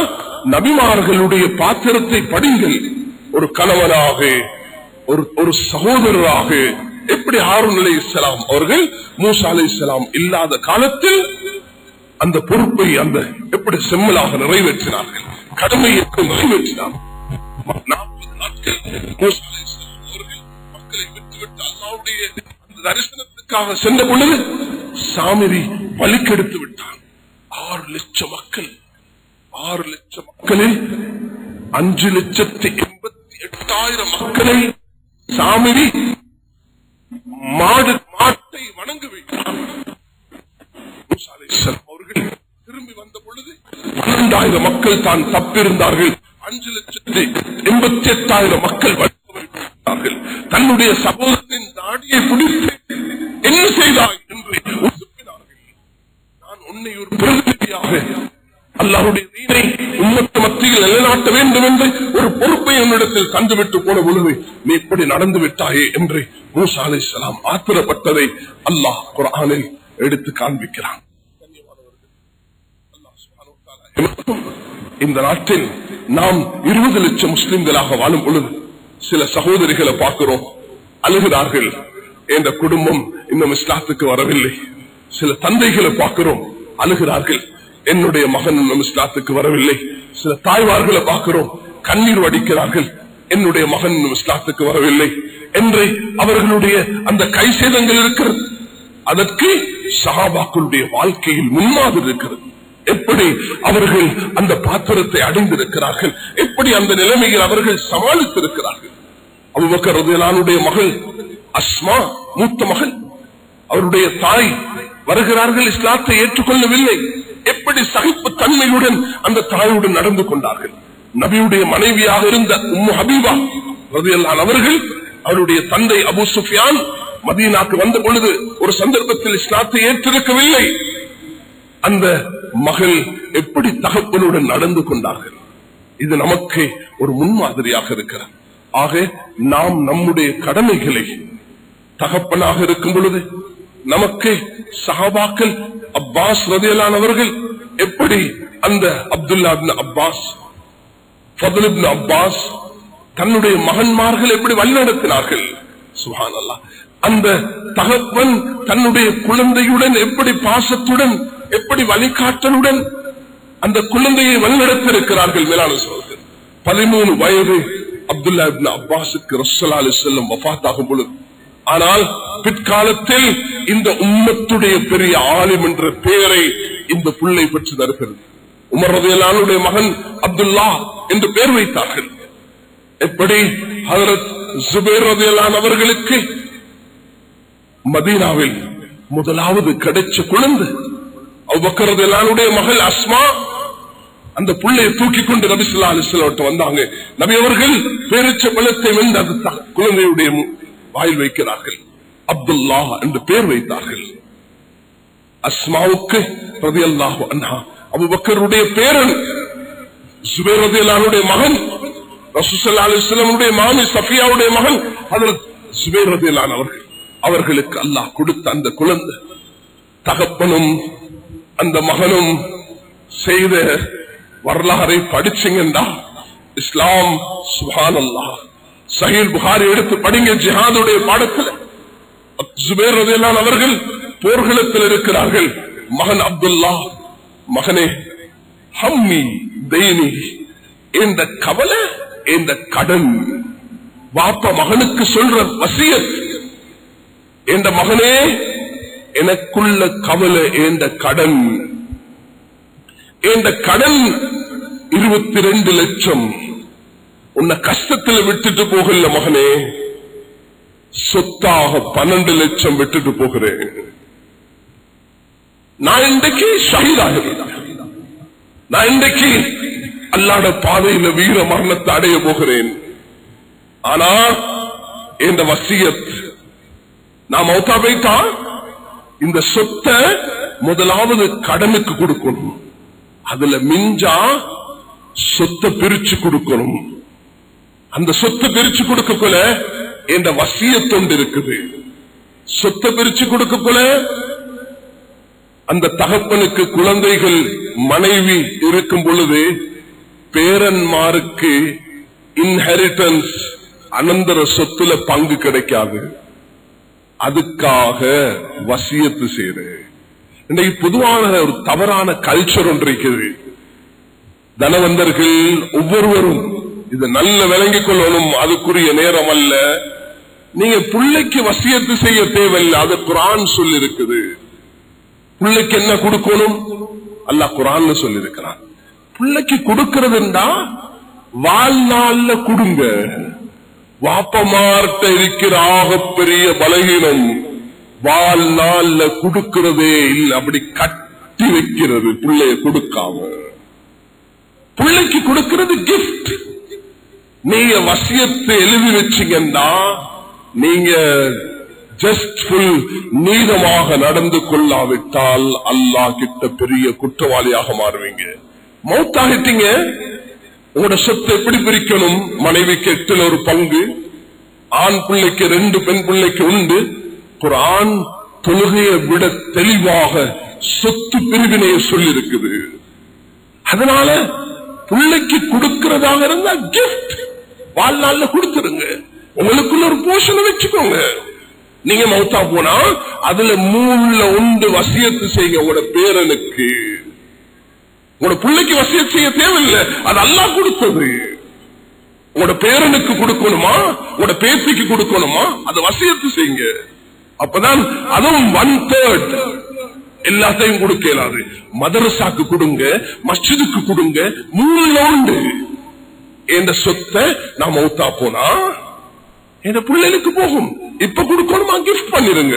Speaker 2: நபிமார்களுடைய பாத்திரத்தை படிங்கள். ஒரு கணவனாக, ஒரு சகோதரராக, எப்படி ஹாரூன் அலைஹிஸ்ஸலாம் அவர்கள் மூசா அலைஹிஸ்ஸலாம் இல்லாத காலத்தில் அந்த பொறுப்பை அந்த எப்படி செம்மலாக நிறைவேற்றினார்கள், கடமையை நிறைவேற்றினார்கள். 40 நாட்கள் மூசா அலைஹிஸ்ஸலாம் அவர்கள் மக்களை விட்டுவிட்டு அல்லாஹ்வுடைய அந்த தரிசனத்துக்காக சென்ற பொழுது சாமிரி வலிக்கெடுத்து விட்டான். 6 லட்சம் மக்கள், 6 லட்சம் மக்களில் 5,88,000 மக்களை சாமிரி மாட்டை வணங்க வைத்தார். மூசா அலைஹிஸ்ஸலாம் அவர்கள் திரும்பி வந்த பொழுது 12,000 மக்கள் தான் தப்பிருந்தார்கள். 5,88,000 மக்கள் வழிபட்டார்கள். தன்னுடைய சகோதரனின் தாடியை பிடித்து என்ன செய்தாய் என்று உசுப்பினார்கள். நான் உன்னை ஒரு பிரதிநிதியாக அல்லாஹ்வுடைய தீனை உம்மத்து மத்தியில் நிலைநாட்ட வேண்டும் என்று ஒரு பொறுப்பை என்னிடத்தில் தந்துவிட்டு போன பொழுது நீ இப்படி நடந்து விட்டாயே என்று மூசா அலைஹிஸ்ஸலாம் ஆத்திரப்பட்டதை அல்லாஹ் குர்ஆனில் எடுத்து காண்பிக்கிறான். இந்த நாட்டில் நாம் 20 லட்சம் முஸ்லிம்களாக வாழும் பொழுது சில சகோதரிகளை பார்க்கிறோம், அழுகிறார்கள், என்ற குடும்பம் இன்னும் இஸ்லாத்துக்கு வரவில்லை. சில தந்தைகளை பார்க்கிறோம், அழுகிறார்கள், என்னுடைய மகன் இன்னும் இஸ்லாத்துக்கு வரவில்லை. சில தாய்மார்களை பார்க்கிறோம், கண்ணீர் வடிக்கிறார்கள், என்னுடைய மகன் இன்னும் இஸ்லாத்துக்கு வரவில்லை என்று அவர்களுடைய அந்த கை சேதங்கள் இருக்கிறது. அதற்கு சஹாபாக்களுடைய வாழ்க்கையில் முன்மாதிரி இருக்கிறது. எப்படி அவர்கள் அந்த பாத்திரத்தை அடைந்திருக்கிறார்கள், எப்படி அந்த நிலைமையில் அவர்கள் சமாளித்திருக்கிறார்கள். அபூபக்கர் ரலியல்லாஹு அன்ஹுடைய மகள் அஸ்மா, மூத்த மகள், அவருடைய தாய் வருகிறார்கள், இஸ்லாத்தை ஏற்றுக்கொள்ளவில்லை. எப்படி சகிப்பு தன்மையுடன் அந்த தாயுடன் நடந்து கொண்டார்கள். நபியுடைய மனைவியாக இருந்த உம்மு ஹபீபா ரலியல்லாஹு அன்ஹா அவர்கள், அவருடைய தந்தை அபூ சுஃபியான் மதீனாக்கு வந்த பொழுது ஒரு சந்தர்ப்பத்தில் இஸ்லாத்தை ஏற்றிருக்கவில்லை. அந்த மகள் எப்படி தகப்பனுடன் நடந்து கொண்டார்கள், இது நமக்கு ஒரு முன்மாதிரியாக இருக்கிறது. ஆக நாம் நம்முடைய கடமைகளை தகப்பனாக இருக்கும் பொழுது நமக்கு சஹாபாக்கள் அப்பாஸ் ரலியல்லாஹு அவர்கள் எப்படி அந்த அப்துல்லா இப்னு அப்பாஸ், ஃபத்ல் இப்னு அப்பாஸ் தன்னுடைய மகன்மார்கள் எப்படி வழிநடத்தினார்கள். சுப்ஹானல்லாஹ். அந்த தகப்பன் தன்னுடைய குழந்தையுடன் எப்படி பாசத்துடன், எப்படி வழிகாட்டலுடன் அந்த குழந்தையை வழிநடத்திருக்கிறார்கள். மேலான சகோதரர்களே, 13 வயது அப்துல்லா இப்னு அப்பாஸுக்கு ரசூலுல்லாஹி அலைஹி வஸல்லம் வஃபாத் ஆகும் பொழுது, ஆனால் பிற்காலத்தில் இந்த உம்மத்துடைய பெரிய ஆலிம் என்ற பெயரை இந்த புள்ளை பெற்று தருகிறது. உமர் ரலியல்லாஹு அன்ஹுடைய மகன் அப்துல்லா என்று பெயர் வைத்தார்கள். எப்படி ஹஜ்ரத் ஜுபைர் ரலியல்லாஹு அன்ஹு அவர்களுக்கு மதீனாவில் முதலாவது கிடைச்ச குழந்தை அபூபக்கர் ரலியல்லாஹு அன்ஹுடைய மகள் அஸ்மா, அந்த புள்ளையை தூக்கி கொண்டு நபி ஸல்லல்லாஹு அலைஹி வஸல்லம் வந்தாங்க. நபி அவர்கள் பேரிச்ச பழத்தை வென்று அந்த குழந்தையுடைய வாயில் வைக்கிறார்கள். அப்துல்லா என்று பெயர் வைத்தார்கள். அஸ்மாவுக்கு ரலியல்லாஹு அன்ஹா அபூபக்கருடைய பேரன், ஜுபைர் ரலியல்லாஹு அன்ஹுடைய மகன், ரசூல் ஸல்லல்லாஹு அலைஹி வஸல்லம் மாமி சஃபியாவுடைய மகன் ஹஜ்ரத் ஜுபைர் ரலியல்லாஹு அன்ஹு அவர்களுக்கு அல்லாஹ் கொடுத்த அந்த குழந்தை, தகப்பனும் அந்த மகனும் செய்த வரலாறை படிச்சீங்கன்னா இஸ்லாம் சுப்ஹானல்லாஹ். சஹீஹ் புகாரி எடுத்து படிங்க, ஜிஹாதுடைய பாடத்தில் ஜுபைர் ரலியல்லாஹு அன்ஹு அவர்கள் போர்க்களத்தில் இருக்கிறார்கள். மகன் அப்துல்லா, மகனே ஹம்மி தைனி, இந்த கவலை இந்த கடன், வாப்பா மகனுக்கு சொல்ற வசியத், இந்த மகனே எனக்குள்ள கவலை இந்த கடன், இந்த கடன் 22 லட்சம் உன்னை கஷ்டத்தில் விட்டுட்டு போகல மகனே, சொத்தாக 12 லட்சம் விட்டுட்டு போகிறேன். நான் இன்றைக்கு ஷஹீதாகிறேன், நான் இன்றைக்கு அல்லாஹ்வுடைய பாதையில வீர மரணத்தை அடைய போகிறேன். ஆனா இந்த வசியத், நான் மௌத்தா போயிட்டா இந்த சொத்தை முதலாவது கடனுக்கு கொடுக்கணும், அதுல மிஞ்சா சொத்தை பிரிச்சு கொடுக்கணும். அந்த சொத்தை பிரிச்சு கொடுக்கக்குள்ள என்ற வசியத்தொண்டு இருக்குது. சொத்தை பிரிச்சு கொடுக்கக்குள்ள அந்த தகப்பனுக்கு குழந்தைகள் மனைவி இருக்கும் பொழுது பேரன்மாருக்கு இன்ஹெரிட்டன்ஸ் அனந்தர சொத்துல பங்கு கிடைக்காது. அதுக்காக வசியத்து செய்யறேன். இன்னைக்கு பொதுவான ஒரு தவறான கல்ச்சர் ஒன்று இருக்கிறது. தனவந்தர்கள் ஒவ்வொருவரும் இது நல்ல விளங்கிக் கொள்ளணும், அதுக்குரிய நேரம் அல்ல. நீங்க பிள்ளைக்கு வசியத்து செய்ய தேவையில்லை, அது குர்ஆன் சொல்லி இருக்குது. பிள்ளைக்கு என்ன கொடுக்கணும் அல்லாஹ் குர்ஆன்ல சொல்லி இருக்கிறான். பிள்ளைக்கு கொடுக்கிறதுண்டா வாழ்நாள்ல கொடுங்க. வாப்பமார்ட்ட இருக்கிற ஆகப்பெரிய பலகீனம் வாழ்நாள்ல கொடுக்கிறதே இல்லை, அப்படி கட்டி வைக்கிறது பிள்ளைய கொடுக்காம. பிள்ளைக்கு கொடுக்கிறது கிஃப்ட். நீங்க வசியத்தை எழுதி வச்சீங்கன்னா நீங்க ஜஸ்ட் ஃபுல் நீதமாக நடந்து கொள்ளாவிட்டால் அல்லாஹ் கிட்ட பெரிய குற்றவாளியாக மாறுவீங்க. மௌத்தாகிட்டீங்க, உங்களோட சொத்தை எப்படி பிரிக்கணும்? மனைவிக்கு 8ல் ஒரு பங்கு, ஆண் பிள்ளைக்கு 2, பெண் பிள்ளைக்கு உண்டு. குர்ஆன் தொழுகையை விட தெளிவாக சொத்து பிரிவினையை சொல்லி இருக்குது. அதனால பிள்ளைக்கு கொடுக்கிறதாக இருந்தா கிஃப்ட் வாழ்நாள்ல கொடுத்துருங்க. உங்களுக்குள்ள ஒரு போஷனை வச்சுக்கோங்க. நீங்க மௌத்தா போனா அதுல 3ல் 1 வசியத்து செய்யுங்க உங்களோட பேரனுக்கு. உங்களோட பிள்ளைக்கு வசியத்து செய்ய தேவையில்லை, அது அல்லாஹ் கொடுத்தது. உங்களோட பேரனுக்கு கொடுக்கணுமா, உங்களோட பேத்திக்கு கொடுக்கணுமா, அது வசியத்து செய்யுங்க. அப்பதான் அதுவும் 1/3 எல்லாத்தையும் கொடுக்க இயலாது. மதரசாக்கு கொடுங்க, மஸ்ஜிதுக்கு கொடுங்க, 3ல் 1 என்ற சொத்தை நான் மௌத்தா போனா என் பிள்ளைகளுக்கு போகும். இப்ப கொடுக்கணுமா கிஃப்ட் பண்ணிருங்க.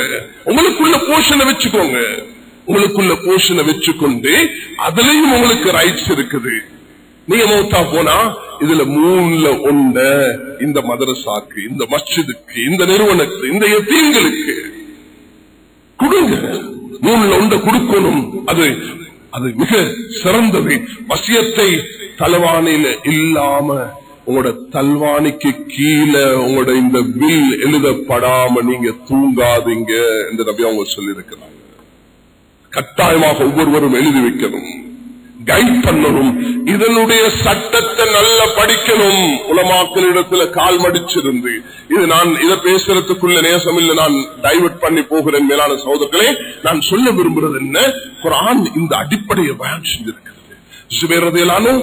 Speaker 2: உங்களுக்குள்ள போஷனை வச்சுக்கோங்க. உங்களுக்குள்ள போஷனை வச்சுக்கொண்டு அதுலயும் உங்களுக்கு ரைட்ஸ் இருக்குது. நீங்க மௌத்தா போனா இதுல 3/1 இந்த மதரசாக்கு, இந்த மஸ்ஜிதுக்கு, இந்த நிறுவனத்துக்கு, இந்த யத்தீம்களுக்கு கொடுங்க. 3/1 கொடுக்கணும். அது மிக சிறந்தது. வசியத்தை தலவாணியில இல்லாம உங்களோட தல்வாணிக்கு கீழே உங்களோட இந்த வில் எழுதப்படாம நீங்க தூங்காதீங்க என்று நபி அவங்க சொல்லி இருக்கிறாங்க. கட்டாயமாக ஒவ்வொருவரும் எழுதி வைக்கணும், கைட் பண்ணணும். இதனுடைய சட்டத்தை நல்லா படிக்கணும். உலமாக்களிடத்துல கால் மடிச்சிருந்து இது நான் இதை பேசுறதுக்குள்ள நேசம் இல்லை, நான் டைவர்ட் பண்ணி போகிறேன். மேலான சகோதரர்களே, நான் சொல்ல விரும்புறது என்ன, குர்ஆன் இந்த அடிப்படையை பயன் செஞ்சிருக்கிறது. ஜுபைர் ரலியல்லாஹு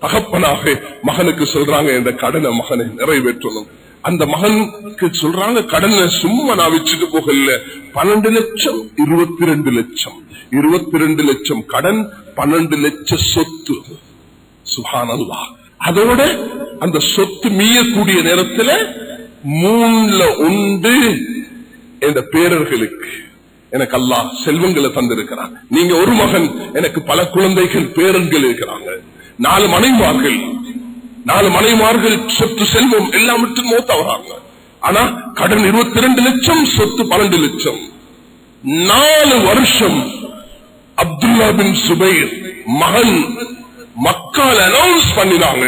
Speaker 2: தகப்பனாக மகனுக்கு சொல்றாங்க, இந்த கடனை மகனை நிறைவேற்றணும். அந்த மகனுக்கு சொல்றாங்க, கடனை சும்மா நான் வச்சுட்டு போகல, 12 லட்சம் 22 லட்சம் 22 லட்சம் கடன், 12 லட்சம் சொத்து. சுப்ஹானல்லாஹ். அதோட அந்த சொத்து மீயக்கூடிய நேரத்தில் 3/1 என்ற பேரர்களுக்கு எனக்கு அல்லாஹ் செல்வங்களை தந்திருக்கிறான். நீங்க ஒரு மகன், எனக்கு பல குழந்தைகள் பேரன்கள் இருக்கிறாங்க. 4 மனைமார்கள் சொத்து செல்வம் எல்லாம் விட்டு மௌத்தாவறாங்க. ஆனா கடன் 22 லட்சம், சொத்து 12 லட்சம். 4 வருஷம் அப்துல்லா பின் சுபைர் மகன் மக்கால் அனௌன்ஸ் பண்ணினாங்க,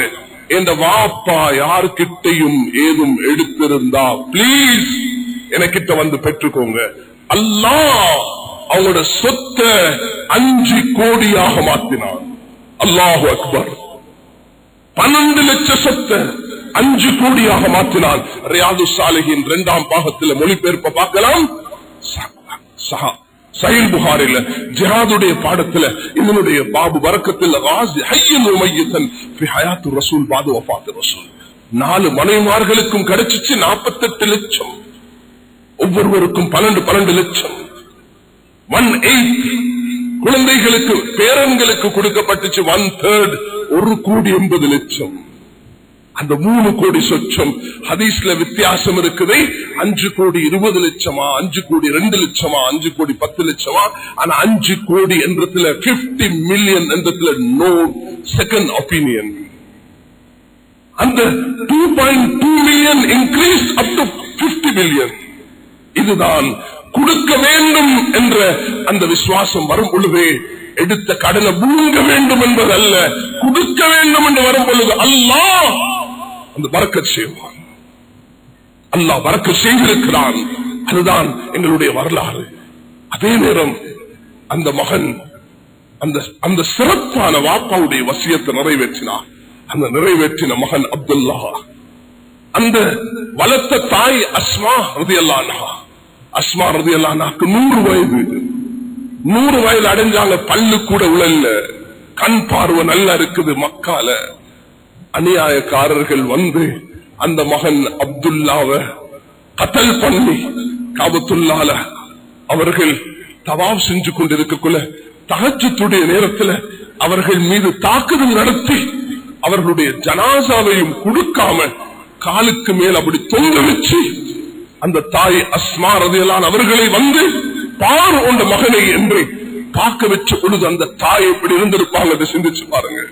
Speaker 2: என்ற வாப்பா யாருக்கிட்டையும் ஏதும் எடுத்திருந்தா பிளீஸ் எனக்கிட்ட வந்து பெற்றுக்கோங்க. அல்லாஹ் அவங்களோட சொத்தை 5 கோடியாக மாற்றினான். அல்லாஹு அக்பர். 12 லட்சம் சொத்தை 5 கோடியாக மாற்றினான். ரியாது சாலிஹின் 2ஆம் பாகத்தில் மொழிபெயர்ப்ப பார்க்கலாம். சஹீஹ் புகாரில ஜிஹாதுடைய பாடத்துல இதனுடைய பாபு வரக்கத்தில் காஸி ஹய்யன் வ மய்யித்தன் ஃபி ஹயாத்து ரசூல் பாது வஃபாத் ரசூல். 4 மனைமார்களுக்கும் கிடைச்சிச்சு 48 லட்சம். ஒவ்வொருவருக்கும் 12 லட்சம். 1/8 குழந்தைகளுக்கு பேரன்களுக்கு கொடுக்கப்பட்டுச்சு. 1/3 1,80 லட்சம். அந்த 3 கோடி சொச்சம் ஹதீஸ்ல வித்தியாசம் இருக்குது. 5 கோடி 20 லட்சமா, 5 கோடி 2 லட்சமா, 5 கோடி 10 லட்சமா. ஆனா 5 கோடி என்றதுல 50 மில்லியன் என்றதுல நோ செகண்ட் ஒப்பீனியன். அந்த 2.2 million increase up to 50 million. இதுதான் கொடுக்க வேண்டும் என்ற அந்த விசுவாசம் வரும் பொழுது, எடுத்த கடனை பூங்க வேண்டும் என்பதல்ல, கொடுக்க வேண்டும் என்று வரும் பொழுது அல்லாஹ் அந்த பரக்கத் செய்வான். அல்லாஹ் பரக்கத் செய்திருக்கிறான். அதுதான் எங்களுடைய வரலாறு. அதே நேரம் அந்த மகன் அந்த சிறப்பான வாப்பாவுடைய வசியத்தை நிறைவேற்றினார். அந்த நிறைவேற்றின மகன் அப்துல்லா. அந்த வளர்த்த தாய் அஸ்மா ரலியல்லாஹு அன்ஹா. அஸ்மா ரலியல்லாஹு அன்ஹாக்கு 100 வயது. 100 வயது அடைஞ்சாங்க. பல்லு கூட உழல்ல, கண் பார்வை நல்லா இருக்குது. மக்கால அநியாயக்காரர்கள் வந்து அந்த மகன் அப்துல்லாவை கத்தல் பண்ணி காபத்துல்லால அவர்கள் தவாப் செஞ்சு கொண்டிருக்கக்குள்ள தஹஜ்ஜுடைய நேரத்தில் அவர்கள் மீது தாக்குதல் நடத்தி அவர்களுடைய ஜனாசாவையும் கொடுக்காம காலுக்கு மேல் அப்படி தொங்க வச்சு அந்த தாய் அஸ்மா ரலியல்லாஹு அவர்களை வந்து பார் உண்ட மகனை என்று பார்க்க வச்ச பொழுது அந்த தாய் எப்படி இருந்திருப்பாங்க அதை சிந்திச்சு பாருங்க.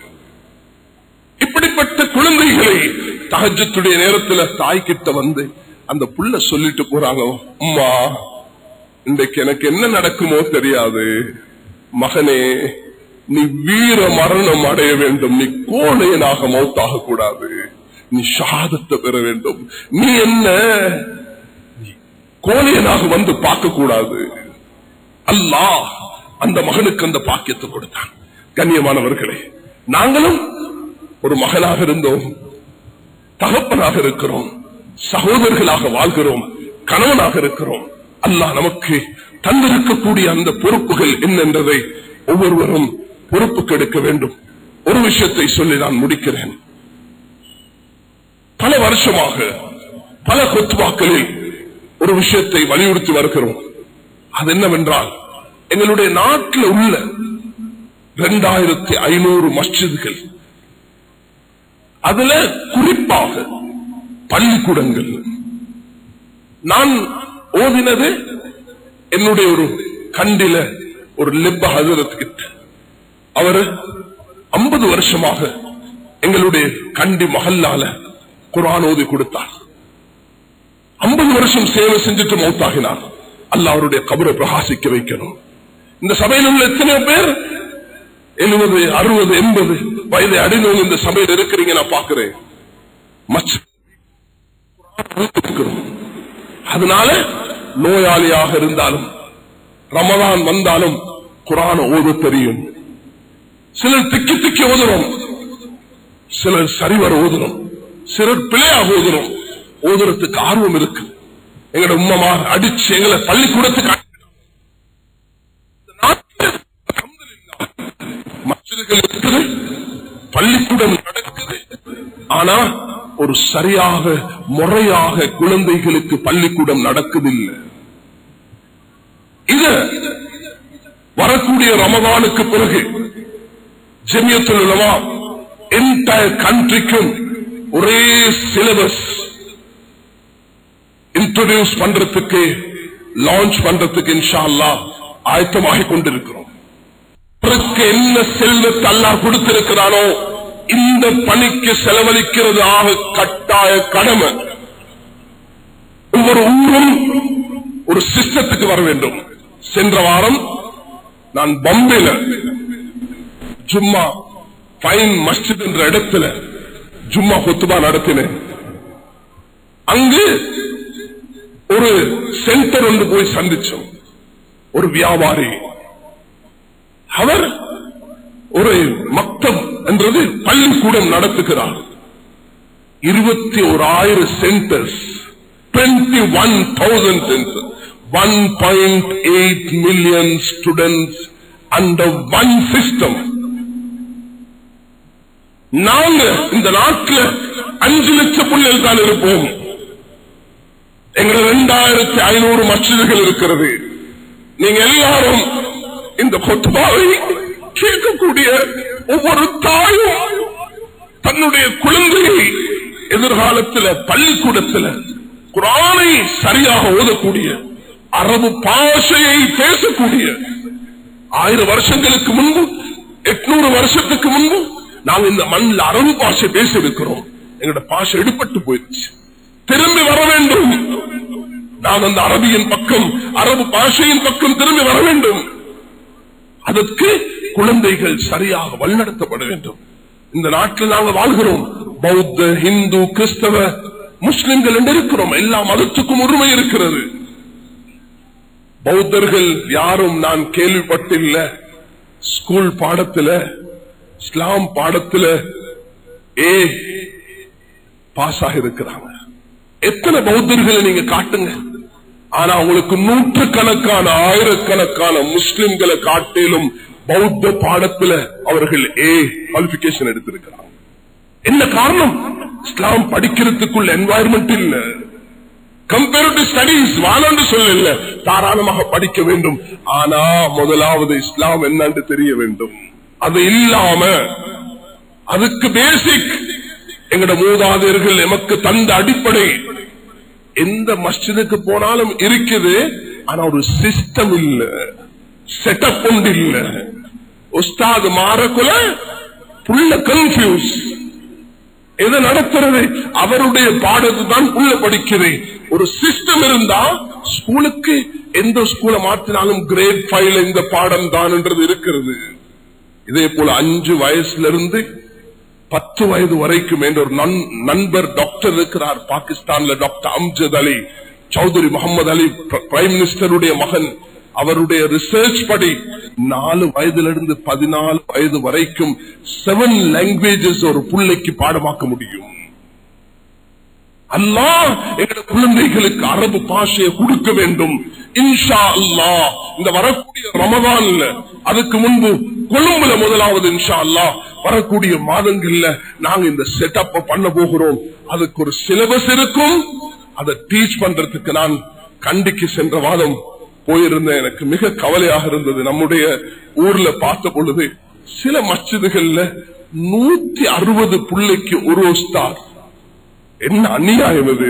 Speaker 2: இப்படிப்பட்ட குழந்தைகளை தஹஜ்ஜுடைய நேரத்தில் தாய் கிட்ட வந்து அந்த புள்ள சொல்லிட்டு போறாங்க, அம்மா இன்றைக்கு எனக்கு என்ன நடக்குமோ தெரியாது, மகனே நீ வீர மரணம் அடைய வேண்டும், நீ கோழையனாக மௌத்தாக கூடாது, நீ ஷஹாதத்தை பெற வேண்டும், நீ என்ன கோழையனாக வந்து பார்க்க கூடாது. அல்லாஹ் அந்த மகனுக்கு அந்த பாக்கியத்தை கொடுத்தான். கண்ணியமானவர்களே, நாங்களும் ஒரு மகனாக இருந்தோம், தகப்பனாக இருக்கிறோம், சகோதரர்களாக வாழ்கிறோம், கணவனாக இருக்கிறோம். அல்லாஹ் நமக்கு தந்திருக்கக்கூடிய அந்த பொறுப்புகள் என்னென்றதை ஒவ்வொருவரும் பொறுப்புக்கு எடுக்க வேண்டும். ஒரு விஷயத்தை சொல்லி நான் முடிக்கிறேன். பல வருஷமாக பல குத்பாக்களில் ஒரு விஷயத்தை வலியுறுத்தி வருகிறோம். அது என்னவென்றால், எங்களுடைய நாட்டில் உள்ள 2500 மஸ்ஜிதுகள், அதுல குறிப்பாக பள்ளிக்கூடங்கள், நான் ஓதினது என்னுடைய ஒரு கண்டில ஒரு லிப்ப ஹஜரத் கிட்ட. அவர் 50 வருஷமாக எங்களுடைய கண்டி மஹல்லால குர்ஆன் ஓதி கொடுத்தார். 50 வருஷம் சேவை செஞ்சுட்டு மௌத்தாகினார். அல்லாஹ் அவருடைய கபரை பிரகாசிக்க வைக்கணும். இந்த சபையில் உள்ள எத்தனை பேர் 70, 60, 80 வயதை அடைந்தவங்க இந்த சபையில் இருக்கிறீங்க. நான் பார்க்கிறேன். அதனால நோயாளியாக இருந்தாலும் ரமலான் வந்தாலும் குர்ஆன் ஓத தெரியும். சிலர் திக்கி திக்கி ஓதுறோம், சிலர் சரிவர ஓதுறோம், சிலர் பிழையாக ஓதுறோம். ஓதுறதுக்கு ஆர்வம் இருக்கு. எங்களோட உம்மமா அடிச்சு எங்களை பள்ளிக்கூடத்துக்கு மஸ்ஜிதுகள் இருக்குது, பள்ளிக்கூடம் நடக்குது. ஆனா ஒரு சரியாக முறையாக குழந்தைகளுக்கு பள்ளிக்கூடம் நடக்குதில்லை. இது வரக்கூடிய ரமதானுக்கு பிறகு ஜமியத்துல் உலமா என்டையர் கண்ட்ரிக்கும் ஒரே சிலபஸ் இன்ட்ரோடியூஸ் பண்றதுக்கு, லான்ச் பண்றதுக்கு இன்ஷா அல்லாஹ் ஆயத்தமாகிக் கொண்டிருக்கிறோம். என்ன செல்வத்தை அல்லாஹ் கொடுத்திருக்கிறானோ இந்த பணிக்கு செலவழிக்கிறது ஆக கட்டாய கடமை. ஒவ்வொரு ஊரும் ஒரு சிஸ்டத்துக்கு வர வேண்டும். சென்ற வாரம் நான் பம்பேல ஜும்மா ஃபைன் மஸ்ஜித் என்ற இடத்துல ஜும்மா குத்துபா நடத்தினேன். அங்கு ஒரு சென்டர் ஒன்று போய் சந்திச்சோம். ஒரு வியாபாரி, அவர் ஒரு மக்தப் என்றது பள்ளிக்கூடம் நடத்துகிறார். 21,000 centres, 21,000 centres, 1.8 million students under one system. நாங்க இந்த நாட்டில் 5 லட்சம் பிள்ளைகள் தான் இருப்போம். எங்க 2,500 மஸ்ஜிதுகள் இருக்கிறது. நீங்க எல்லாரும் இந்த குத்பாவை கேட்கக்கூடிய ஒவ்வொரு தாயும் தன்னுடைய குழந்தையை எதிர்காலத்தில் பள்ளிக்கூடத்தில் குர்ஆனை சரியாக ஓதக்கூடிய, அரபு பாஷையை பேசக்கூடிய, 1000 வருஷங்களுக்கு முன்பு, 800 வருஷத்துக்கு முன்பு நாங்கள் இந்த மண்ணில் அரபு பாஷை பேச இருக்கிறோம். எங்களோட பாஷை எடுபட்டு போயிடுச்சு. திரும்பி வர வேண்டும். நாம் அந்த அரபியின் பக்கம், அரபு பாஷையின் பக்கம் திரும்பி வர வேண்டும். அதற்கு குழந்தைகள் சரியாக வழிநடத்தப்பட வேண்டும். இந்த நாட்டில் நாங்கள் வாழ்கிறோம். பௌத்த, இந்து, கிறிஸ்தவ, முஸ்லிம்கள் என்று இருக்கிறோம். எல்லா மதத்துக்கும் உரிமை இருக்கிறது. பௌத்தர்கள் யாரும் நான் கேள்விப்பட்டில்ல ஸ்கூல் பாடத்தில், இஸ்லாம் பாடத்தில் பாஸ் ஆகியிருக்கிறாங்க. எத்தனை பௌத்தர்களை நீங்க காட்டுங்க. ஆனா உங்களுக்கு நூற்றுக்கணக்கான, ஆயிரக்கணக்கான முஸ்லிம்களை காட்டிலும் பௌத்த பாடத்தில் அவர்கள் குவாலிபிகேஷன் எடுத்திருக்கிறாங்க. என்ன காரணம்? இஸ்லாம் படிக்கிறதுக்குள்ள என்வாயர்மெண்ட் இல்ல. கம்பேரிட்டிவ் ஸ்டடீஸ் வாழன்னு சொல்லல, தாராளமாக படிக்க வேண்டும். ஆனா முதலாவது இஸ்லாம் என்னன்னு தெரிய வேண்டும். அது இல்லாம அதுக்கு பேசிக் எங்கட மூதாதையர்கள் எமக்கு தந்த அடிப்படை எந்த மஸ்ஜிதுக்கு போனாலும் இருக்குது. ஆனா ஒரு சிஸ்டம் இல்ல, செட்டப் ஒன்று இல்ல. உஸ்தாது மாறக்குல புள்ள கன்ஃபியூஸ். எதை நடத்துறது? அவருடைய பாடத்தை தான் புள்ள படிக்கிறது. ஒரு சிஸ்டம் இருந்தா ஸ்கூலுக்கு எந்த ஸ்கூலை மாற்றினாலும் கிரேட் 5 இந்த பாடம் தான் என்றது இருக்கிறது. இதே போல 5 வயசுல இருந்து 10 வயது வரைக்கும் என்ற ஒரு நண்பர் டாக்டர் இருக்கிறார் பாகிஸ்தான்ல, டாக்டர் அம்ஜத் அலி சௌத்ரி முகமது அலி, பிரைம் மினிஸ்டருடைய மகன். அவருடைய ரிசர்ச் படி 4 வயதிலிருந்து 14 வயது வரைக்கும் 7 லாங்குவேஜஸ் ஒரு பிள்ளைக்கு பாடமாக்க முடியும். அல்லாஹ் எங்களுடைய குழந்தைகளுக்கு அரபு பாஷையை கொடுக்க வேண்டும். இன்ஷா அல்லாஹ் இந்த வரக்கூடிய ரமதான்ல, அதுக்கு முன்பு கொழும்புல முதலாவது இன்ஷா அல்லாஹ் வரக்கூடிய மாதங்கள்ல நாங்க இந்த செட்டப் பண்ண போகிறோம். அதுக்கு ஒரு சிலபஸ் இருக்கும். அதை டீச் பண்றதுக்கு நான் கண்டிக்கு சென்ற வாரம் போயிருந்தேன். எனக்கு மிக கவலையாக இருந்தது. நம்முடைய ஊர்ல பார்த்த பொழுது சில மஸ்ஜிதுகள்ல 160 பிள்ளைக்கு ஒரு உஸ்தாத். என்ன அநியாயம் இது!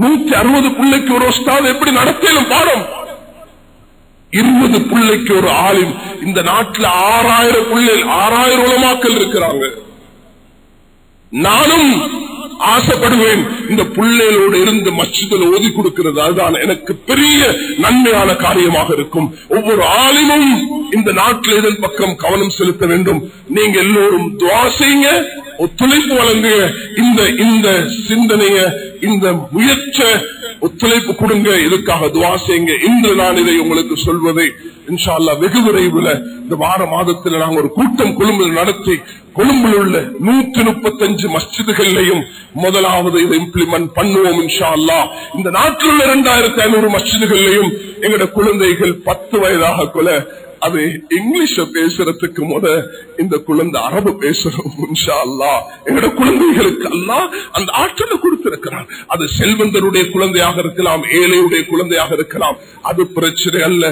Speaker 2: 160 பிள்ளைக்கு ஒரு உஸ்தாத் எப்படி நடத்தலும் பாடம்? 20 பிள்ளைக்கு ஒரு ஆலிம். இந்த நாட்டில் 6000 பிள்ளைகள், 6000 உலமாக்கள் இருக்கிறாங்க. நானும் ஆசைப்படுவேன் இந்த பிள்ளைகளோடு இருந்து மஸ்ஜிதில் ஓதி கொடுக்கிறது. அதுதான் எனக்கு பெரிய நன்மையான காரியமாக இருக்கும். ஒவ்வொரு ஆலிமும் இந்த நாட்டில் இதன் பக்கம் கவனம் செலுத்த வேண்டும். நீங்க எல்லோரும் துஆ செய்யுங்க, ஒத்துழைப்பு வழங்குங்க. இந்த சிந்தனைய, இந்த முயற்சி ஒத்துழைப்பு கொடுங்க, இதுக்காக துஆ செய்யுங்க. இன்று நான் இதை உங்களுக்கு சொல்வதை இன்ஷா அல்லாஹ் வெகு விரைவில் இந்த வார மாதத்தில் நாங்கள் ஒரு கூட்டம் கொழும்பில் நடத்தி கொழும்பில் உள்ள 135 மஸ்ஜிதுகளையும் முதலாவது இதை இம்ப்ளிமெண்ட் பண்ணுவோம் இன்ஷா அல்லாஹ். இந்த நாட்டில் உள்ள 2500 மஸ்ஜிதுகளையும் எங்களோட குழந்தைகள் 10 வயதாக கொல அது இங்கிலீஷ பேசுறதுக்கு இந்த குழந்தை அரபு பேசணும் இன்ஷா அல்லாஹ். எங்களோட குழந்தைகளுக்கு அல்லாஹ் அந்த ஆற்றலை கொடுத்திருக்கிறார். அது செல்வந்தருடைய குழந்தையாக இருக்கலாம், ஏழையுடைய குழந்தையாக இருக்கலாம், அது பிரச்சனை அல்ல.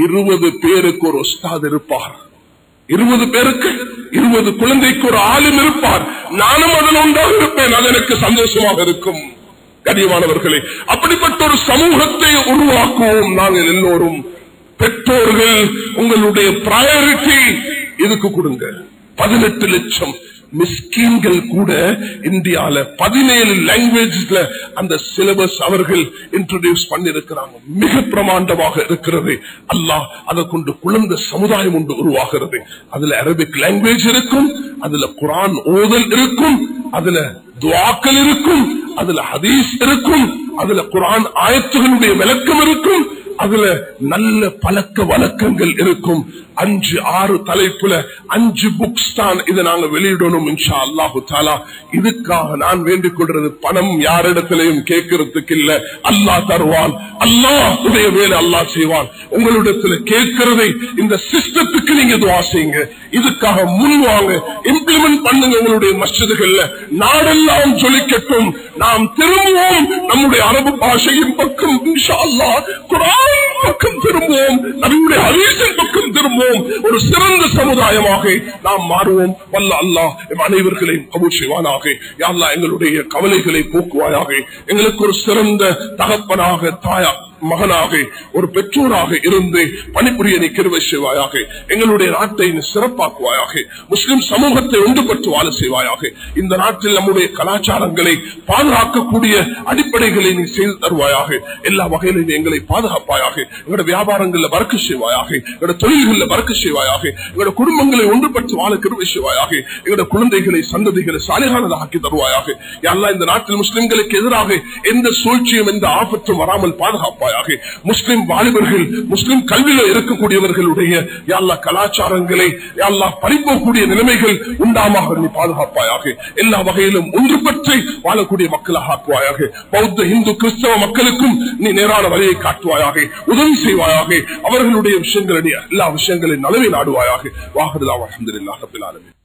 Speaker 2: 20 பேருக்கு ஒரு உஸ்தாத் இருப்பார், 20 பேருக்கு 20 குழந்தைக்கு ஒரு ஆளும் இருப்பார். நானும் அதில் ஒன்றாக இருப்பேன். அது எனக்கு சந்தோஷமாக இருக்கும். கண்ணியமானவர்களே, அப்படிப்பட்ட ஒரு சமூகத்தை உருவாக்குவோம். நாங்கள் எல்லோரும் பெற்றோர்கள் உங்களுடைய பிரையாரிட்டி இதுக்கு கொடுங்க. 18 லட்சம் மிஸ்கீன்கள் கூட இந்தியால 17 லாங்குவேஜஸ்ல அந்த சிலபஸ் அவர்கள் இன்ட்ரோடியூஸ் பண்ணிருக்கிறாங்க. மிக பிரமாண்டமாக இருக்கிறது. அல்லாஹ் அதை கொண்டு குழந்தை சமுதாயம் ஒன்று உருவாகிறது. அதுல அரபிக் லாங்குவேஜ் இருக்கும், அதுல குர்ஆன் ஓதல் இருக்கும், அதுல துஆக்கள் இருக்கும், அதுல ஹதீஸ் இருக்கும், அதுல குர்ஆன் ஆயத்துகளுடைய விளக்கம் இருக்கும், அதுல நல்ல பழக்க வழக்கங்கள் இருக்கும். 5-6 தலைப்புல 5 புக்ஸ் தான் இதை நாங்க வெளியிடணும் இன்ஷா அல்லாஹு தஆலா. இதுக்காக நான் வேண்டிக் கொள்றது பணம் யாரிடத்திலையும் கேட்கறதுக்கு இல்ல. அல்லாஹ் தருவான், அல்லாஹ் உடைய வேலை அல்லாஹ் செய்வான். உங்களிடத்துல கேட்கிறதை இந்த சிஸ்டத்துக்கு நீங்க துஆ செய்யுங்க. இதுக்காக முன்வாங்க, இம்ப்ளிமெண்ட் பண்ணுங்க. உங்களுடைய மஸ்ஜிதுகள்ல நாடெல்லாம் ஜொலிக்கட்டும். நாம் திரும்புவோம் நம்முடைய அரபு பாஷையின் பக்கம் இன்ஷா அல்லாஹ், குர்ஆன் பக்கம் திரும்புவோம், நம்முடைய ஹதீஸின் பக்கம் திரும்புவோம். ஒரு சிறந்த சமுதாயமாக நாம் மாறுவோம். வல்ல அல்லாஹ் எம் அனைவர்களையும் கபூல் செய்வானாக. யா அல்லாஹ் எங்களுடைய கவலைகளை போக்குவாயாக. எங்களுக்கு ஒரு சிறந்த தகப்பனாக, தாயா, மகனாக, ஒரு பெற்றோராக இருந்து பணிபுரிய நீ கிருபை செய்வாயாக. எங்களுடைய நாட்டை சிறப்பாக்குவாயாக. முஸ்லிம் சமூகத்தை ஒன்றுபட்டு வாழ செய்வாயாக. இந்த நாட்டில் நம்முடைய கலாச்சாரங்களை பாதுகாக்கக்கூடிய அடிப்படைகளை நீ செய்து தருவாயாக. எல்லா வகையிலும் எங்களை பாதுகாப்பாயாக. எங்களோட வியாபாரங்கள்ல பறக்க செய்வாயாக, எங்களோட தொழில்கள்ல பறக்க செய்வாயாக. எங்களோட குடும்பங்களை ஒன்றுபட்டு வாழ கிருபை செய்வாயாக. எங்களோட குழந்தைகளை, சந்ததிகளை சாலிகானதாக ஆக்கி தருவாயாக. யாரெல்லாம் இந்த நாட்டில் முஸ்லிம்களுக்கு எதிராக எந்த சூழ்ச்சியும், எந்த ஆபத்தும் வராமல் பாதுகாப்பாக. முஸ்லிம் வாலிபர்கள், முஸ்லிம் கல்வியில் இருக்கக்கூடியவர்களுடைய கலாச்சாரங்களை பறிப்போக்கூடிய நிலைமைகள் உண்டாமாக நீ பாதுகாப்பாயாக. எல்லா வகையிலும் ஒன்றுபற்றி வாழக்கூடிய மக்களாக ஆக்குவாயாக. பௌத்த, இந்து, கிறிஸ்தவ மக்களுக்கும் நீ நேரான வழியை காட்டுவாயாக, உதவி செய்வாயாக. அவர்களுடைய விஷயங்களை, எல்லா விஷயங்களையும் நலவை நாடுவாயாக. வாஹிருதாவா அல்ஹம்துலில்லாஹி ரப்பில் ஆலமீன்.